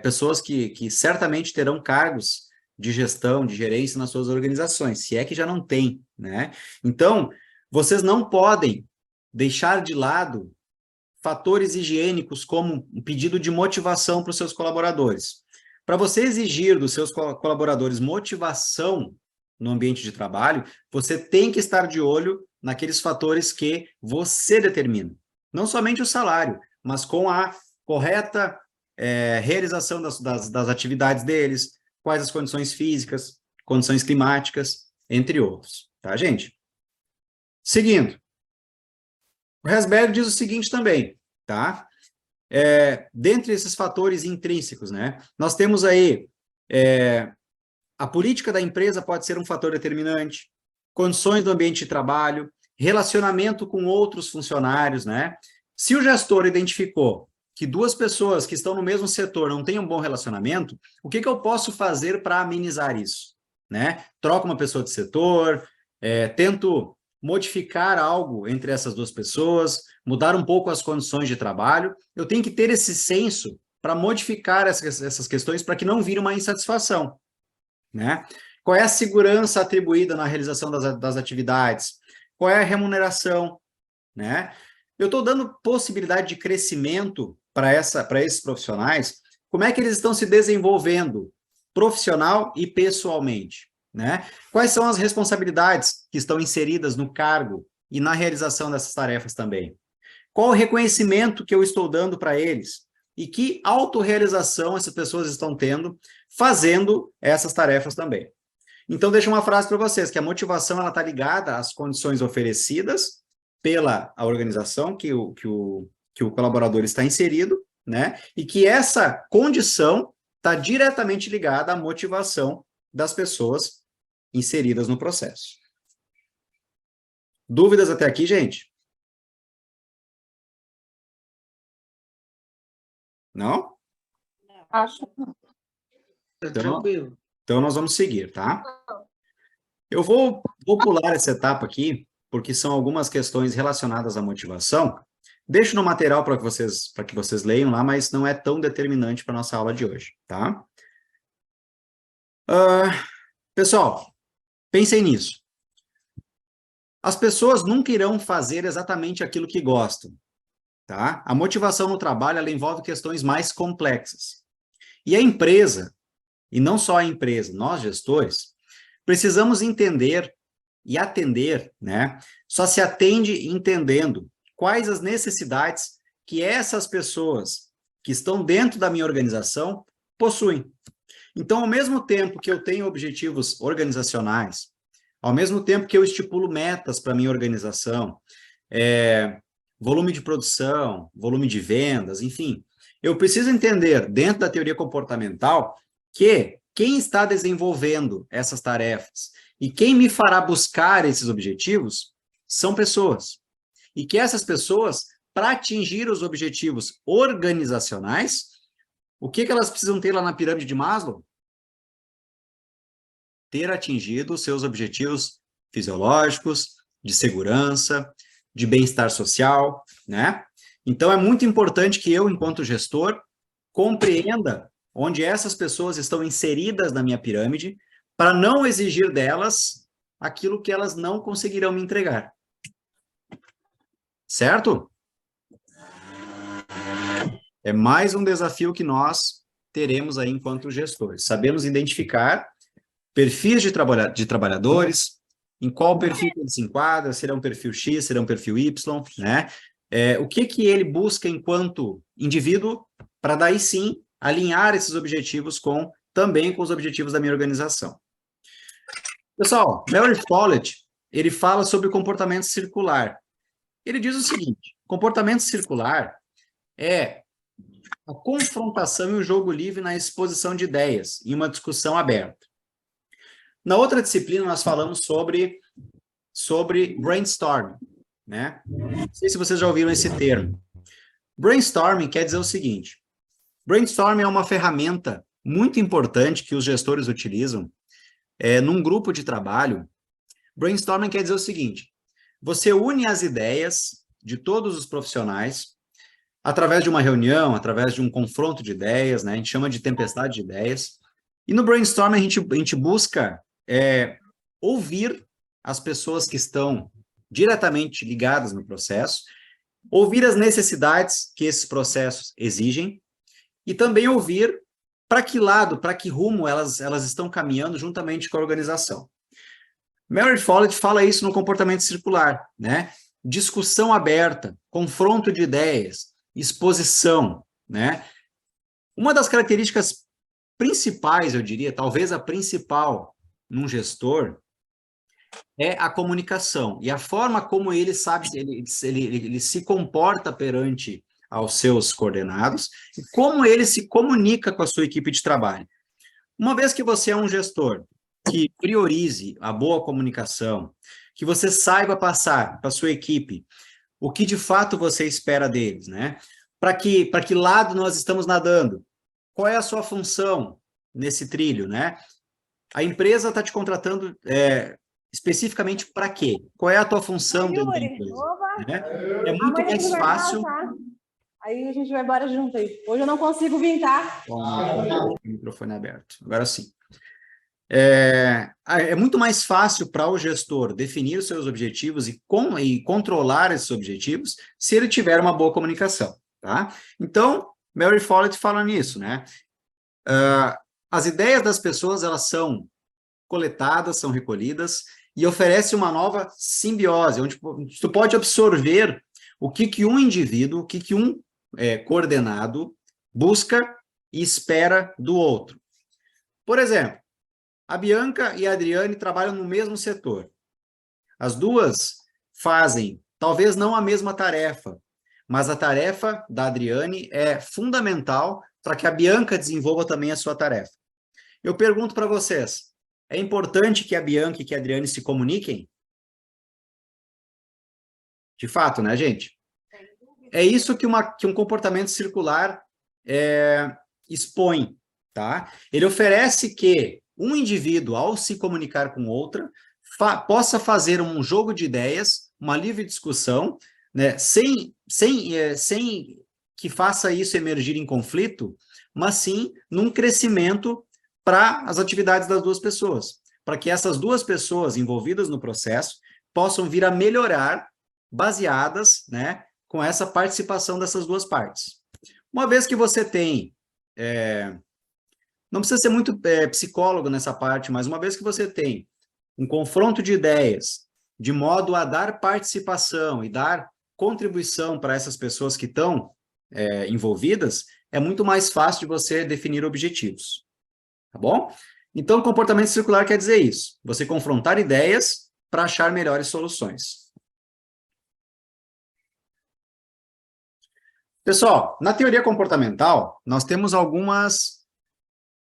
Pessoas que certamente terão cargos de gestão, de gerência nas suas organizações, se é que já não tem, né? Então, vocês não podem deixar de lado fatores higiênicos como um pedido de motivação para os seus colaboradores. Para você exigir dos seus colaboradores motivação no ambiente de trabalho, você tem que estar de olho naqueles fatores que você determina. Não somente o salário, mas com a correta realização das atividades deles, quais as condições físicas, condições climáticas, entre outros. Tá, gente? Seguindo. O Herzberg diz o seguinte também, tá? Dentre esses fatores intrínsecos, né? Nós temos aí a política da empresa pode ser um fator determinante, condições do ambiente de trabalho, relacionamento com outros funcionários, né? Se o gestor identificou que duas pessoas que estão no mesmo setor não têm um bom relacionamento, o que eu posso fazer para amenizar isso? Né? Troco uma pessoa de setor, tento modificar algo entre essas duas pessoas, mudar um pouco as condições de trabalho. Eu tenho que ter esse senso para modificar essas questões para que não vire uma insatisfação. Né? Qual é a segurança atribuída na realização das atividades? Qual é a remuneração? Né? Eu estou dando possibilidade de crescimento para esses profissionais. Como é que eles estão se desenvolvendo profissional e pessoalmente? Né? Quais são as responsabilidades que estão inseridas no cargo e na realização dessas tarefas também? Qual o reconhecimento que eu estou dando para eles? E que autorrealização essas pessoas estão tendo fazendo essas tarefas também? Então, deixo uma frase para vocês, que a motivação está ligada às condições oferecidas pela organização que o colaborador está inserido, né? E que essa condição está diretamente ligada à motivação das pessoas inseridas no processo. Dúvidas até aqui, gente? Não? Acho. Tá tranquilo. Então, nós vamos seguir, tá? Eu vou pular essa etapa aqui, porque são algumas questões relacionadas à motivação. Deixo no material para que vocês leiam lá, mas não é tão determinante para a nossa aula de hoje, tá? Pessoal, pensem nisso. As pessoas nunca irão fazer exatamente aquilo que gostam, tá? A motivação no trabalho, ela envolve questões mais complexas. E a empresa, e não só a empresa, nós gestores, precisamos entender e atender, né? Só se atende entendendo quais as necessidades que essas pessoas que estão dentro da minha organização possuem. Então, ao mesmo tempo que eu tenho objetivos organizacionais, ao mesmo tempo que eu estipulo metas para a minha organização, volume de produção, volume de vendas, enfim, eu preciso entender, dentro da teoria comportamental, que quem está desenvolvendo essas tarefas e quem me fará buscar esses objetivos são pessoas. E que essas pessoas, para atingir os objetivos organizacionais, o que elas precisam ter lá na pirâmide de Maslow? Ter atingido os seus objetivos fisiológicos, de segurança, de bem-estar social, né? Então, é muito importante que eu, enquanto gestor, compreenda onde essas pessoas estão inseridas na minha pirâmide, para não exigir delas aquilo que elas não conseguirão me entregar. Certo? É mais um desafio que nós teremos aí enquanto gestores. Sabemos identificar perfis de trabalhadores, em qual perfil ele se enquadra, será um perfil X, será um perfil Y, né? O que ele busca enquanto indivíduo, para daí sim alinhar esses objetivos também com os objetivos da minha organização. Pessoal, Mary Follett, ele fala sobre o comportamento circular. Ele diz o seguinte: comportamento circular é a confrontação e o jogo livre na exposição de ideias, em uma discussão aberta. Na outra disciplina, nós falamos sobre brainstorming, né? Não sei se vocês já ouviram esse termo. Brainstorming quer dizer o seguinte: brainstorming é uma ferramenta muito importante que os gestores utilizam num grupo de trabalho. Brainstorming quer dizer o seguinte: você une as ideias de todos os profissionais através de uma reunião, através de um confronto de ideias, né? A gente chama de tempestade de ideias. E no brainstorming a gente busca ouvir as pessoas que estão diretamente ligadas no processo, ouvir as necessidades que esses processos exigem e também ouvir Para que lado, para que rumo elas estão caminhando juntamente com a organização? Mary Follett fala isso no comportamento circular, né? Discussão aberta, confronto de ideias, exposição, né? Uma das características principais, eu diria, talvez a principal num gestor, é a comunicação e a forma como ele sabe, ele se comporta perante aos seus coordenados e como ele se comunica com a sua equipe de trabalho. Uma vez que você é um gestor que priorize a boa comunicação, que você saiba passar para a sua equipe o que de fato você espera deles, né? Para que lado nós estamos nadando? Qual é a sua função nesse trilho, né? A empresa está te contratando especificamente para quê? Qual é a tua função dentro da empresa? Né? É muito mais fácil... Aí a gente vai embora junto aí. Hoje eu não consigo vir, tá? O microfone aberto. Agora sim. É muito mais fácil para o gestor definir os seus objetivos e controlar esses objetivos se ele tiver uma boa comunicação, tá? Então, Mary Follett fala nisso, né? As ideias das pessoas, elas são coletadas, são recolhidas e oferece uma nova simbiose, onde tu pode absorver o que um indivíduo, o que um coordenado busca e espera do outro. Por exemplo, a Bianca e a Adriane trabalham no mesmo setor. As duas fazem, talvez não a mesma tarefa, mas a tarefa da Adriane é fundamental para que a Bianca desenvolva também a sua tarefa. Eu pergunto para vocês, é importante que a Bianca e que a Adriane se comuniquem? De fato, né, gente? É isso que um comportamento circular expõe, tá? Ele oferece que um indivíduo, ao se comunicar com outra, possa fazer um jogo de ideias, uma livre discussão, né, sem que faça isso emergir em conflito, mas sim num crescimento para as atividades das duas pessoas, para que essas duas pessoas envolvidas no processo possam vir a melhorar baseadas, né, com essa participação dessas duas partes. Uma vez que você tem, não precisa ser muito psicólogo nessa parte, mas uma vez que você tem um confronto de ideias, de modo a dar participação e dar contribuição para essas pessoas que estão envolvidas, é muito mais fácil de você definir objetivos, tá bom? Então, comportamento circular quer dizer isso, você confrontar ideias para achar melhores soluções. Pessoal, na teoria comportamental, nós temos algumas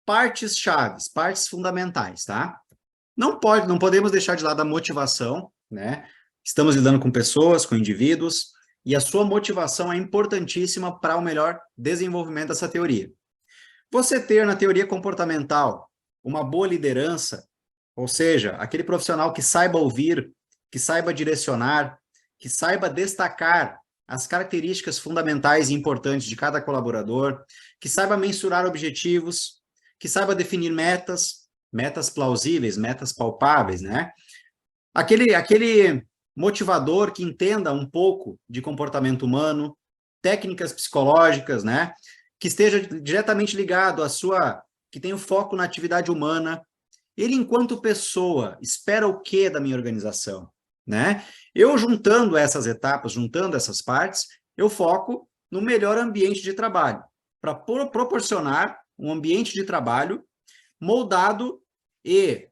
partes chaves, partes fundamentais, tá? Não podemos deixar de lado a motivação, né? Estamos lidando com pessoas, com indivíduos, e a sua motivação é importantíssima para o melhor desenvolvimento dessa teoria. Você ter na teoria comportamental uma boa liderança, ou seja, aquele profissional que saiba ouvir, que saiba direcionar, que saiba destacar as características fundamentais e importantes de cada colaborador, que saiba mensurar objetivos, que saiba definir metas plausíveis, metas palpáveis, né? Aquele motivador que entenda um pouco de comportamento humano, técnicas psicológicas, né? Que esteja diretamente ligado que tenha o foco na atividade humana. Ele, enquanto pessoa, espera o quê da minha organização, né? Eu juntando essas etapas, juntando essas partes, eu foco no melhor ambiente de trabalho, para proporcionar um ambiente de trabalho moldado e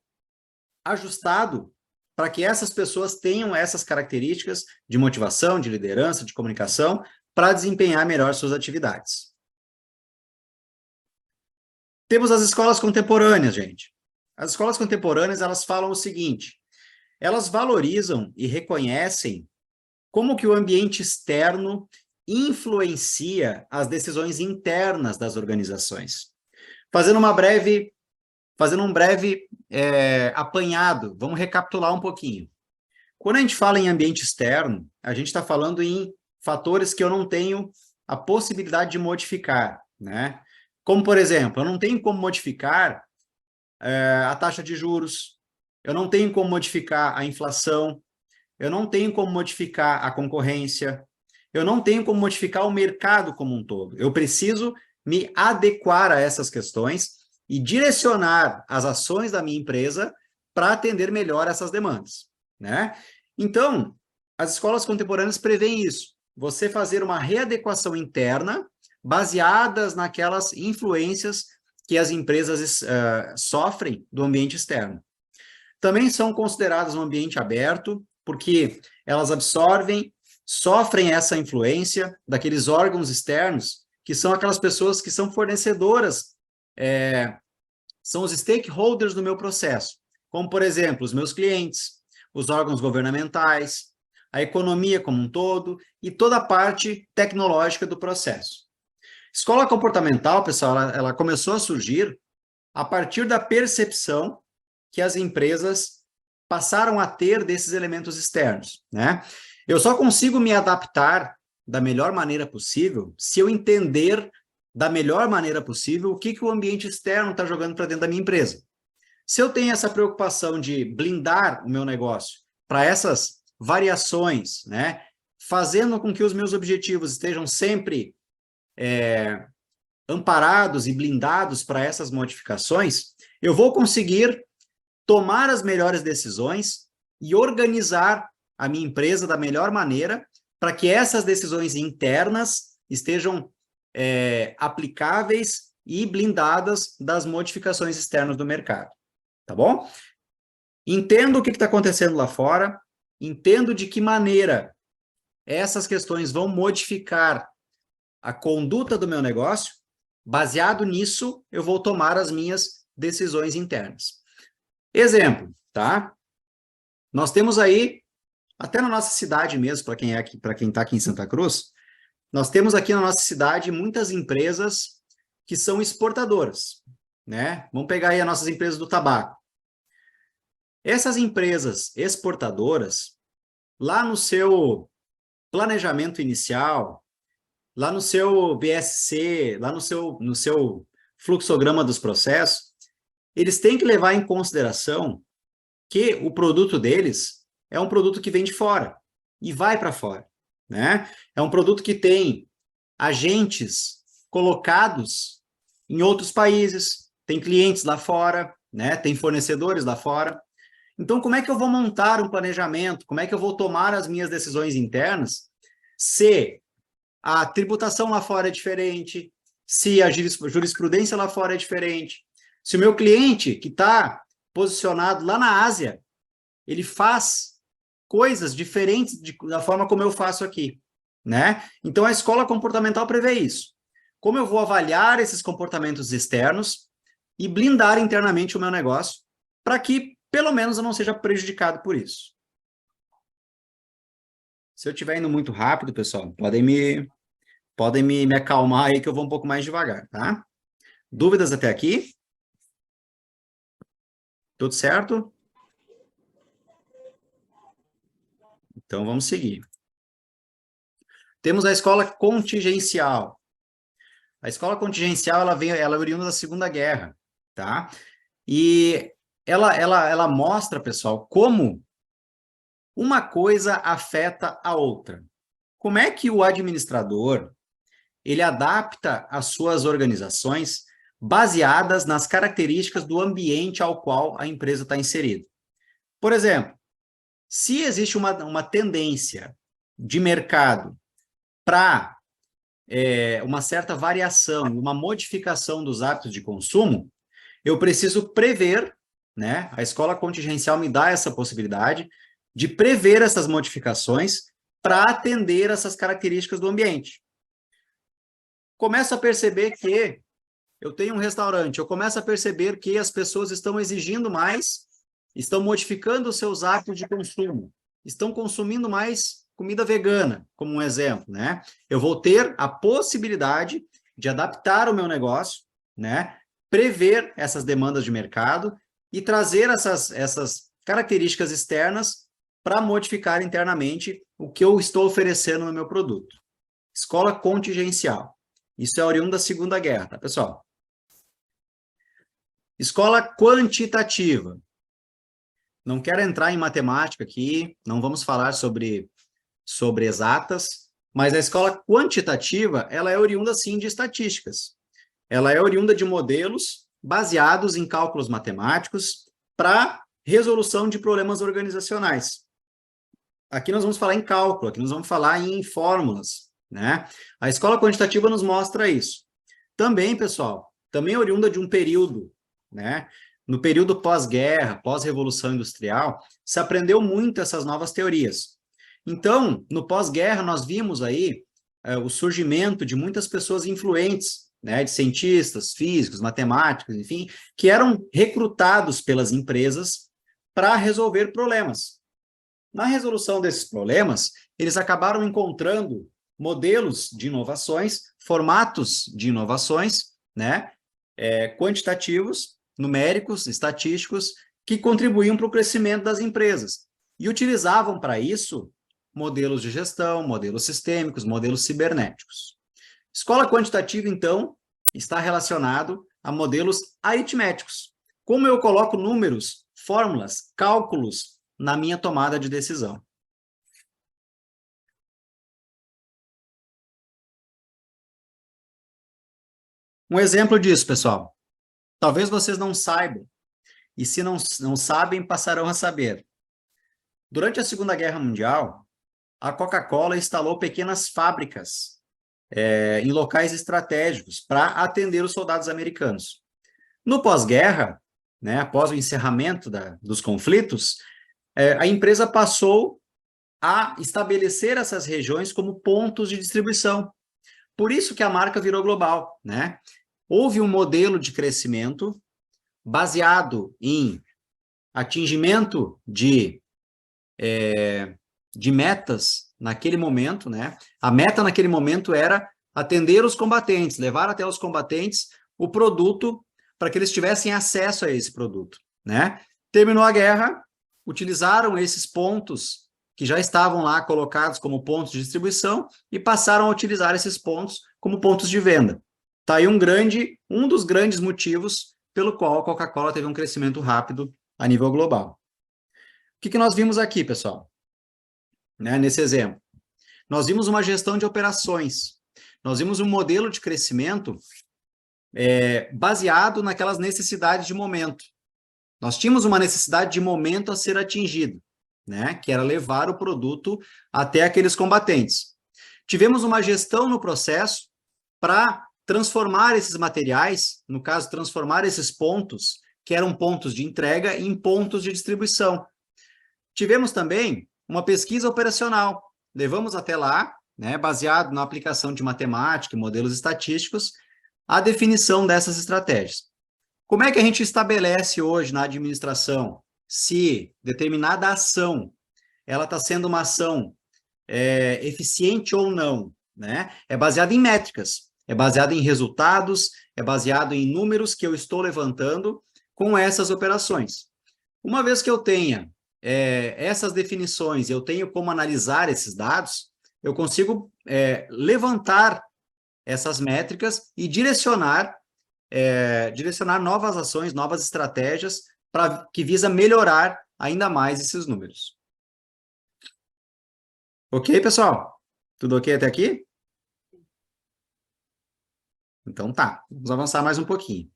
ajustado para que essas pessoas tenham essas características de motivação, de liderança, de comunicação, para desempenhar melhor suas atividades. Temos as escolas contemporâneas, gente. As escolas contemporâneas, elas falam o seguinte, elas valorizam e reconhecem como que o ambiente externo influencia as decisões internas das organizações. Fazendo um breve apanhado, vamos recapitular um pouquinho. Quando a gente fala em ambiente externo, a gente está falando em fatores que eu não tenho a possibilidade de modificar, né? Como, por exemplo, eu não tenho como modificar a taxa de juros, eu não tenho como modificar a inflação, eu não tenho como modificar a concorrência, eu não tenho como modificar o mercado como um todo. Eu preciso me adequar a essas questões e direcionar as ações da minha empresa para atender melhor essas demandas, né? Então, as escolas contemporâneas prevêem isso. Você fazer uma readequação interna baseadas naquelas influências que as empresas sofrem do ambiente externo. Também são consideradas um ambiente aberto, porque elas absorvem, sofrem essa influência daqueles órgãos externos, que são aquelas pessoas que são fornecedoras, são os stakeholders do meu processo, como, por exemplo, os meus clientes, os órgãos governamentais, a economia como um todo e toda a parte tecnológica do processo. Escola comportamental, pessoal, ela começou a surgir a partir da percepção que as empresas passaram a ter desses elementos externos, né? Eu só consigo me adaptar da melhor maneira possível se eu entender da melhor maneira possível o que o ambiente externo está jogando para dentro da minha empresa. Se eu tenho essa preocupação de blindar o meu negócio para essas variações, né, fazendo com que os meus objetivos estejam sempre amparados e blindados para essas modificações, eu vou conseguir tomar as melhores decisões e organizar a minha empresa da melhor maneira para que essas decisões internas estejam aplicáveis e blindadas das modificações externas do mercado, tá bom? Entendo o que está acontecendo lá fora, entendo de que maneira essas questões vão modificar a conduta do meu negócio, baseado nisso, eu vou tomar as minhas decisões internas. Exemplo, tá? Nós temos aí, até na nossa cidade mesmo, para quem está aqui em Santa Cruz, nós temos aqui na nossa cidade muitas empresas que são exportadoras, né? Vamos pegar aí as nossas empresas do tabaco. Essas empresas exportadoras, lá no seu planejamento inicial, lá no seu BSC, lá no seu fluxograma dos processos, eles têm que levar em consideração que o produto deles é um produto que vem de fora e vai para fora, né? É um produto que tem agentes colocados em outros países, tem clientes lá fora, né? Tem fornecedores lá fora. Então, como é que eu vou montar um planejamento? Como é que eu vou tomar as minhas decisões internas se a tributação lá fora é diferente, se a jurisprudência lá fora é diferente, se o meu cliente, que está posicionado lá na Ásia, ele faz coisas diferentes da forma como eu faço aqui, né? Então, a escola comportamental prevê isso. Como eu vou avaliar esses comportamentos externos e blindar internamente o meu negócio para que, pelo menos, eu não seja prejudicado por isso. Se eu estiver indo muito rápido, pessoal, podem me acalmar aí que eu vou um pouco mais devagar, tá? Dúvidas até aqui? Tudo certo? Então, vamos seguir. Temos a escola contingencial. A escola contingencial, ela é oriunda da Segunda Guerra, tá? E ela mostra, pessoal, como uma coisa afeta a outra. Como é que o administrador, ele adapta as suas organizações baseadas nas características do ambiente ao qual a empresa está inserida. Por exemplo, se existe uma tendência de mercado para uma certa variação, uma modificação dos hábitos de consumo, eu preciso prever, né? A escola contingencial me dá essa possibilidade de prever essas modificações para atender essas características do ambiente. Começo a perceber que eu tenho um restaurante, eu começo a perceber que as pessoas estão exigindo mais, estão modificando os seus hábitos de consumo, estão consumindo mais comida vegana, como um exemplo, né? Eu vou ter a possibilidade de adaptar o meu negócio, né? Prever essas demandas de mercado e trazer essas características externas para modificar internamente o que eu estou oferecendo no meu produto. Escola contingencial. Isso é oriundo da Segunda Guerra, tá, pessoal? Escola quantitativa. Não quero entrar em matemática aqui, não vamos falar sobre exatas, mas a escola quantitativa, ela é oriunda, sim, de estatísticas. ela é oriunda de modelos baseados em cálculos matemáticos para resolução de problemas organizacionais. Aqui nós vamos falar em cálculo, aqui nós vamos falar em fórmulas, né? A escola quantitativa nos mostra isso. Também, pessoal, também oriunda de um período, né? No período pós-guerra, pós-revolução industrial, se aprendeu muito essas novas teorias. Então, no pós-guerra, nós vimos aí o surgimento de muitas pessoas influentes, né, de cientistas, físicos, matemáticos, enfim, que eram recrutados pelas empresas para resolver problemas. Na resolução desses problemas, eles acabaram encontrando modelos de inovações, formatos de inovações, né, quantitativos, numéricos, estatísticos, que contribuíam para o crescimento das empresas. E utilizavam para isso modelos de gestão, modelos sistêmicos, modelos cibernéticos. Escola quantitativa, então, está relacionado a modelos aritméticos. Como eu coloco números, fórmulas, cálculos na minha tomada de decisão. Um exemplo disso, pessoal. Talvez vocês não saibam, e se não sabem, passarão a saber. Durante a Segunda Guerra Mundial, a Coca-Cola instalou pequenas fábricas em locais estratégicos para atender os soldados americanos. No pós-guerra, né, após o encerramento dos conflitos, a empresa passou a estabelecer essas regiões como pontos de distribuição. Por isso que a marca virou global, né? Houve um modelo de crescimento baseado em atingimento de metas naquele momento, né? A meta naquele momento era atender os combatentes, levar até os combatentes o produto para que eles tivessem acesso a esse produto, né? Terminou a guerra, utilizaram esses pontos que já estavam lá colocados como pontos de distribuição e passaram a utilizar esses pontos como pontos de venda. Está aí um dos grandes motivos pelo qual a Coca-Cola teve um crescimento rápido a nível global. O que nós vimos aqui, pessoal? Né, nesse exemplo. Nós vimos uma gestão de operações. Nós vimos um modelo de crescimento baseado naquelas necessidades de momento. Nós tínhamos uma necessidade de momento a ser atingido, né, que era levar o produto até aqueles combatentes. Tivemos uma gestão no processo para transformar esses materiais, no caso, transformar esses pontos, que eram pontos de entrega, em pontos de distribuição. Tivemos também uma pesquisa operacional. Levamos até lá, né, baseado na aplicação de matemática e modelos estatísticos, a definição dessas estratégias. Como é que a gente estabelece hoje na administração se determinada ação ela está sendo uma ação eficiente ou não, né? É baseado em métricas, é baseado em resultados, é baseado em números que eu estou levantando com essas operações. Uma vez que eu tenha essas definições, eu tenho como analisar esses dados, eu consigo levantar essas métricas e direcionar novas ações, novas estratégias que visa melhorar ainda mais esses números. Ok, pessoal? Tudo ok até aqui? Então tá, vamos avançar mais um pouquinho.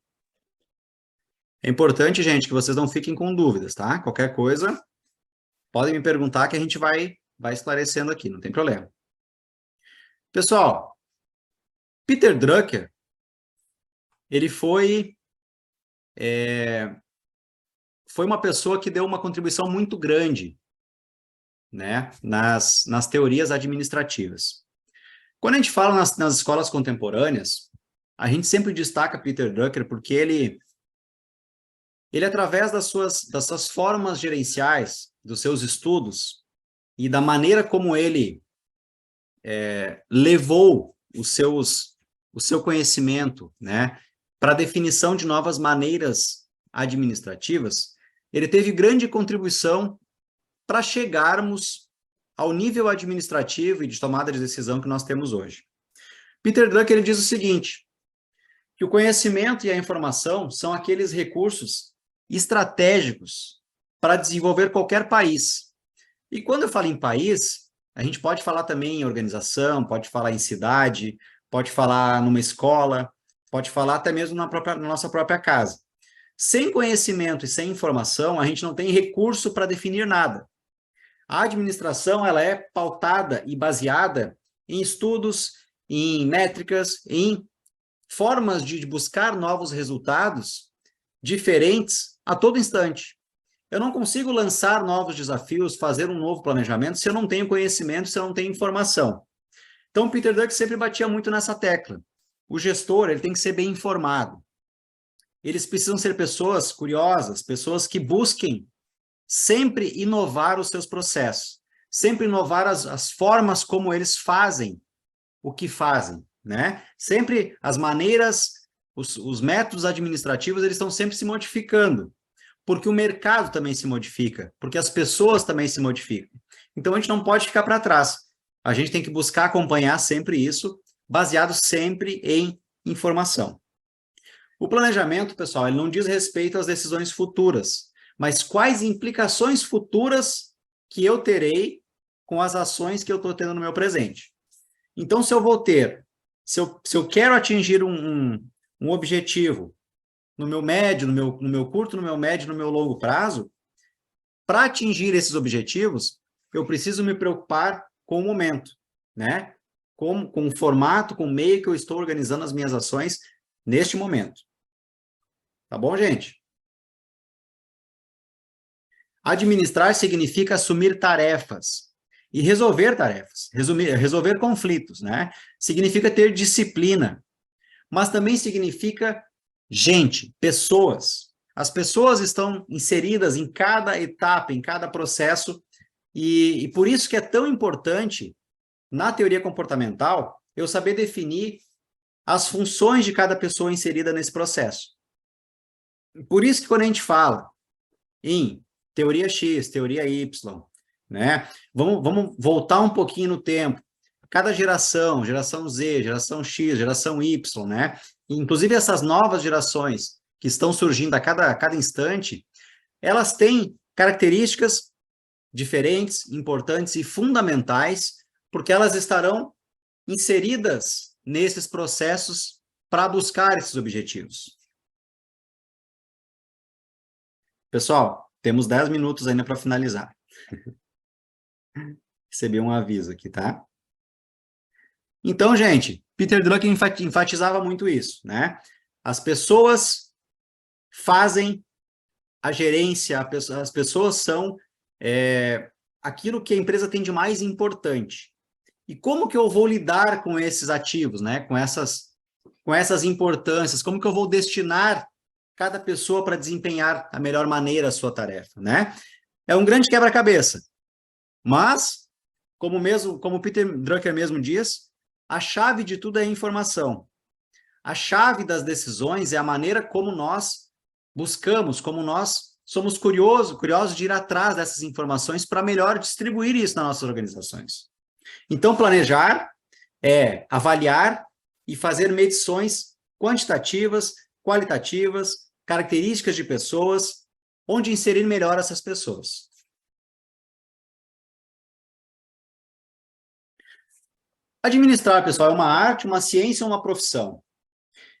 É importante, gente, que vocês não fiquem com dúvidas, tá? Qualquer coisa, podem me perguntar que a gente vai esclarecendo aqui, não tem problema. Pessoal, Peter Drucker, ele foi uma pessoa que deu uma contribuição muito grande, né, nas teorias administrativas. Quando a gente fala nas escolas contemporâneas, a gente sempre destaca Peter Drucker porque ele através das suas formas gerenciais, dos seus estudos e da maneira como ele levou o seu conhecimento, né, para a definição de novas maneiras administrativas, ele teve grande contribuição para chegarmos ao nível administrativo e de tomada de decisão que nós temos hoje. Peter Drucker, ele diz o seguinte, que o conhecimento e a informação são aqueles recursos estratégicos para desenvolver qualquer país. E quando eu falo em país, a gente pode falar também em organização, pode falar em cidade, pode falar numa escola, pode falar até mesmo na nossa própria casa. Sem conhecimento e sem informação, a gente não tem recurso para definir nada. A administração, ela é pautada e baseada em estudos, em métricas, em formas de buscar novos resultados diferentes a todo instante. Eu não consigo lançar novos desafios, fazer um novo planejamento, se eu não tenho conhecimento, se eu não tenho informação. Então, o Peter Drucker sempre batia muito nessa tecla. O gestor, ele tem que ser bem informado. Eles precisam ser pessoas curiosas, pessoas que busquem sempre inovar os seus processos, sempre inovar as formas como eles fazem o que fazem, né? Sempre as maneiras, os métodos administrativos, eles estão sempre se modificando, porque o mercado também se modifica, porque as pessoas também se modificam. Então, a gente não pode ficar para trás. A gente tem que buscar acompanhar sempre isso, baseado sempre em informação. O planejamento, pessoal, ele não diz respeito às decisões futuras, mas quais implicações futuras que eu terei com as ações que eu estou tendo no meu presente. Então, se eu quero atingir um objetivo no meu médio, no meu curto, no meu médio, no meu longo prazo, para atingir esses objetivos, eu preciso me preocupar com o momento, né? Com o formato, com o meio que eu estou organizando as minhas ações neste momento. Tá bom, gente? Administrar significa assumir tarefas e resolver tarefas, resolver conflitos, né? Significa ter disciplina, mas também significa gente, pessoas. As pessoas estão inseridas em cada etapa, em cada processo, e por isso que é tão importante, na teoria comportamental, eu saber definir as funções de cada pessoa inserida nesse processo. Por isso que quando a gente fala em teoria X, teoria Y, né? Vamos voltar um pouquinho no tempo. Cada geração, geração Z, geração X, geração Y, né? Inclusive essas novas gerações que estão surgindo a cada instante, elas têm características diferentes, importantes e fundamentais, porque elas estarão inseridas nesses processos para buscar esses objetivos. Pessoal, temos 10 minutos ainda para finalizar. Recebi um aviso aqui, tá? Então, gente, Peter Drucker enfatizava muito isso, né? As pessoas fazem a gerência, as pessoas são aquilo que a empresa tem de mais importante. E como que eu vou lidar com esses ativos, né? Com essas importâncias? Como que eu vou destinar cada pessoa para desempenhar a melhor maneira a sua tarefa, né? É um grande quebra-cabeça. Mas, como Peter Drucker mesmo diz, a chave de tudo é a informação. A chave das decisões é a maneira como nós buscamos, como nós somos curiosos de ir atrás dessas informações para melhor distribuir isso nas nossas organizações. Então, planejar é avaliar e fazer medições quantitativas, qualitativas, características de pessoas, onde inserir melhor essas pessoas. Administrar, pessoal, é uma arte, uma ciência ou uma profissão?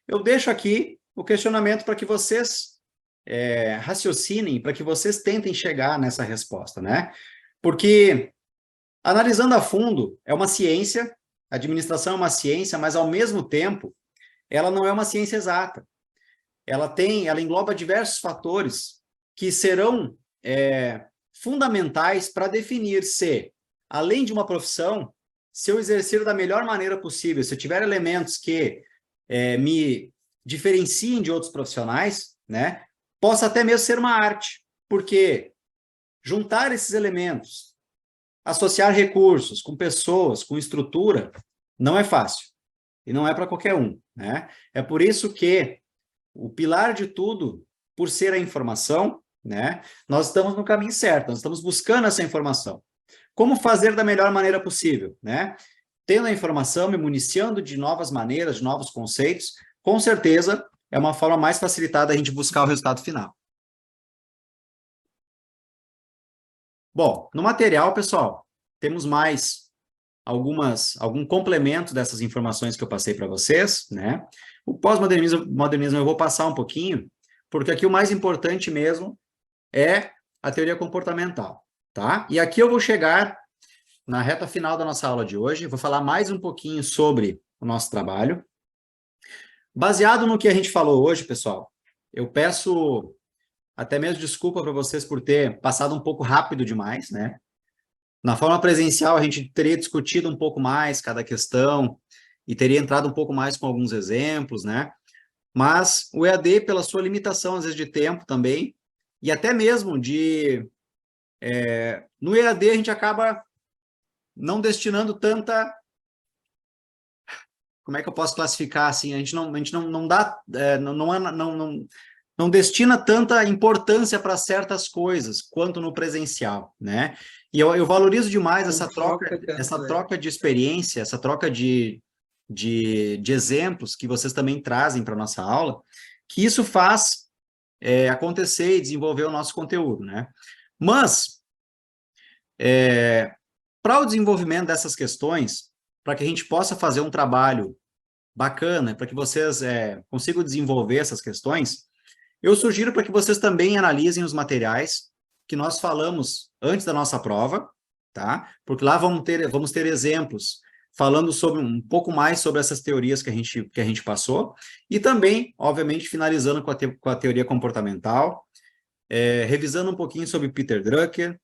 Eu deixo aqui o questionamento para que vocês raciocinem, para que vocês tentem chegar nessa resposta, né? Porque, analisando a fundo, é uma ciência, a administração é uma ciência, mas, ao mesmo tempo, ela não é uma ciência exata. Ela engloba diversos fatores que serão fundamentais para definir se, além de uma profissão, se eu exercer da melhor maneira possível, se eu tiver elementos que me diferenciem de outros profissionais, né, possa até mesmo ser uma arte, porque juntar esses elementos, associar recursos com pessoas, com estrutura, não é fácil, e não é para qualquer um, né? É por isso que o pilar de tudo, por ser a informação, né, nós estamos no caminho certo, nós estamos buscando essa informação. Como fazer da melhor maneira possível, né? Tendo a informação, me municiando de novas maneiras, de novos conceitos, com certeza é uma forma mais facilitada a gente buscar o resultado final. Bom, no material, pessoal, temos mais algum complemento dessas informações que eu passei para vocês, né? O pós-modernismo eu vou passar um pouquinho, porque aqui o mais importante mesmo é a teoria comportamental, tá? E aqui eu vou chegar na reta final da nossa aula de hoje, vou falar mais um pouquinho sobre o nosso trabalho. Baseado no que a gente falou hoje, pessoal, eu peço até mesmo desculpa para vocês por ter passado um pouco rápido demais, né? Na forma presencial, a gente teria discutido um pouco mais cada questão e teria entrado um pouco mais com alguns exemplos, né? Mas o EAD, pela sua limitação, às vezes, de tempo também, e até mesmo de... no EAD, a gente acaba não destinando tanta... Como é que eu posso classificar assim? A gente não dá... não destina tanta importância para certas coisas quanto no presencial, né? E eu valorizo demais essa troca de experiência, essa troca de exemplos que vocês também trazem para a nossa aula, que isso faz acontecer e desenvolver o nosso conteúdo, né? Mas, para o desenvolvimento dessas questões, para que a gente possa fazer um trabalho bacana, para que vocês consigam desenvolver essas questões, eu sugiro para que vocês também analisem os materiais que nós falamos antes da nossa prova, tá? Porque lá vamos ter exemplos falando sobre um pouco mais sobre essas teorias que a gente passou, e também, obviamente, finalizando com a teoria comportamental, revisando um pouquinho sobre Peter Drucker,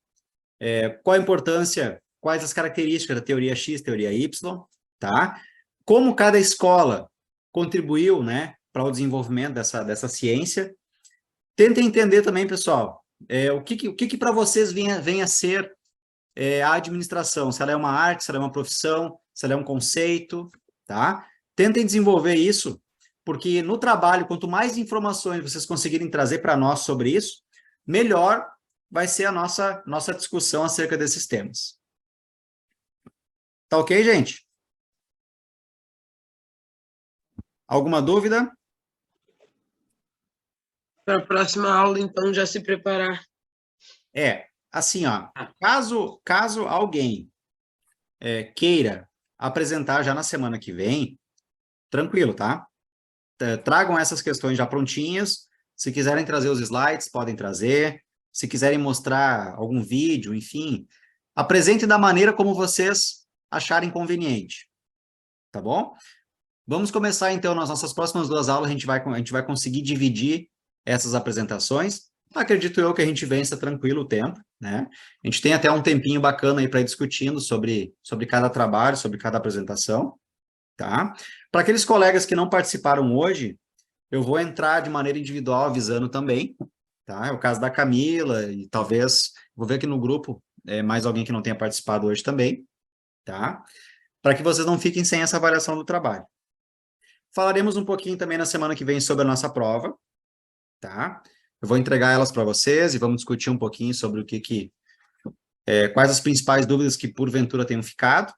qual a importância, quais as características da teoria X, teoria Y, tá? Como cada escola contribuiu, né, para o desenvolvimento dessa ciência. Tentem entender também, pessoal, o que para vocês vem a ser a administração, se ela é uma arte, se ela é uma profissão, se ela é um conceito, tá? Tentem desenvolver isso, porque no trabalho, quanto mais informações vocês conseguirem trazer para nós sobre isso, melhor vai ser a nossa discussão acerca desses temas. Tá ok, gente? Alguma dúvida? Para a próxima aula, então, já se preparar. Assim, ó, caso alguém queira apresentar já na semana que vem, tranquilo, tá? Tragam essas questões já prontinhas. Se quiserem trazer os slides, podem trazer. Se quiserem mostrar algum vídeo, enfim, apresente da maneira como vocês acharem conveniente, tá bom? Vamos começar, então, nas nossas próximas 2 aulas, a gente vai conseguir dividir essas apresentações. Acredito eu que a gente vença tranquilo o tempo, né? A gente tem até um tempinho bacana aí para ir discutindo sobre cada trabalho, sobre cada apresentação, tá? Para aqueles colegas que não participaram hoje, eu vou entrar de maneira individual avisando também, tá? É o caso da Camila e talvez, vou ver aqui no grupo, mais alguém que não tenha participado hoje também, tá? Para que vocês não fiquem sem essa avaliação do trabalho. Falaremos um pouquinho também na semana que vem sobre a nossa prova, tá? Eu vou entregar elas para vocês e vamos discutir um pouquinho sobre quais as principais dúvidas que porventura tenham ficado.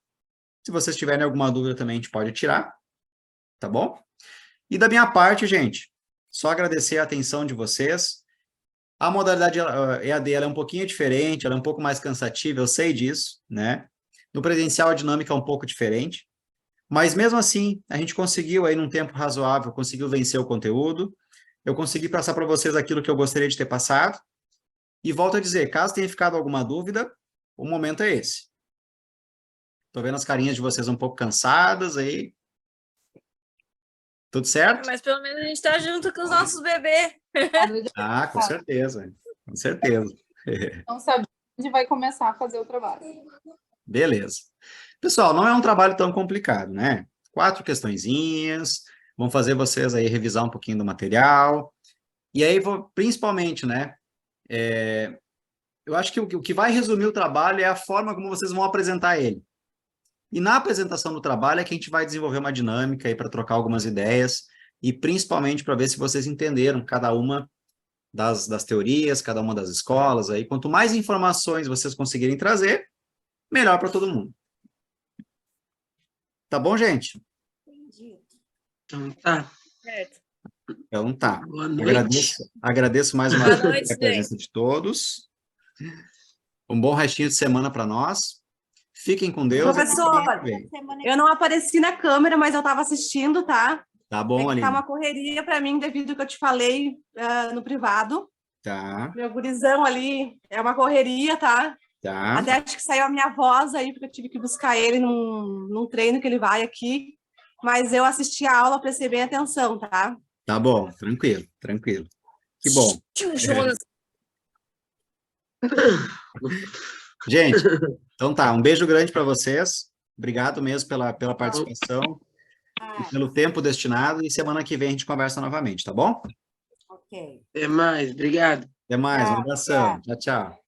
Se vocês tiverem alguma dúvida também, a gente pode tirar, tá bom? E da minha parte, gente, só agradecer a atenção de vocês. A modalidade EAD ela é um pouquinho diferente, ela é um pouco mais cansativa, eu sei disso, né? No presencial a dinâmica é um pouco diferente, mas mesmo assim, a gente conseguiu aí num tempo razoável, conseguiu vencer o conteúdo. Eu consegui passar para vocês aquilo que eu gostaria de ter passado. E volto a dizer, caso tenha ficado alguma dúvida, o momento é esse. Estou vendo as carinhas de vocês um pouco cansadas aí. Tudo certo? Mas pelo menos a gente está junto com os nossos bebês. Ah, com certeza. Com certeza. Não sabe onde vai começar a fazer o trabalho. Beleza. Pessoal, não é um trabalho tão complicado, né? 4 questõezinhas, vão fazer vocês aí revisar um pouquinho do material, e aí, principalmente, né, eu acho que o que vai resumir o trabalho é a forma como vocês vão apresentar ele. E na apresentação do trabalho é que a gente vai desenvolver uma dinâmica aí para trocar algumas ideias, e principalmente para ver se vocês entenderam cada uma das teorias, cada uma das escolas, aí, quanto mais informações vocês conseguirem trazer, melhor para todo mundo. Tá bom, gente? Entendi. Então, tá. Certo. Então tá. Boa noite. Agradeço mais uma Boa vez noite, a presença de todos. Um bom restinho de semana para nós. Fiquem com Deus. Professor, eu não apareci na câmera, mas eu estava assistindo, tá? Tá bom, Tá Aline. uma correria para mim devido ao que eu te falei no privado. Tá, Meu gurizão ali é uma correria, tá? tá. Até acho que saiu a minha voz aí, porque eu tive que buscar ele num treino que ele vai aqui. Mas eu assisti a aula, prestei bem atenção, tá? Tá bom, tranquilo, tranquilo. Que bom. Tio Jonas. Gente, então tá, um beijo grande para vocês. Obrigado mesmo pela participação e Ah, pelo tempo destinado. E semana que vem a gente conversa novamente, tá bom? ok. Até mais, obrigado. Até mais, um Tchau, abração. tchau. Tchau, tchau.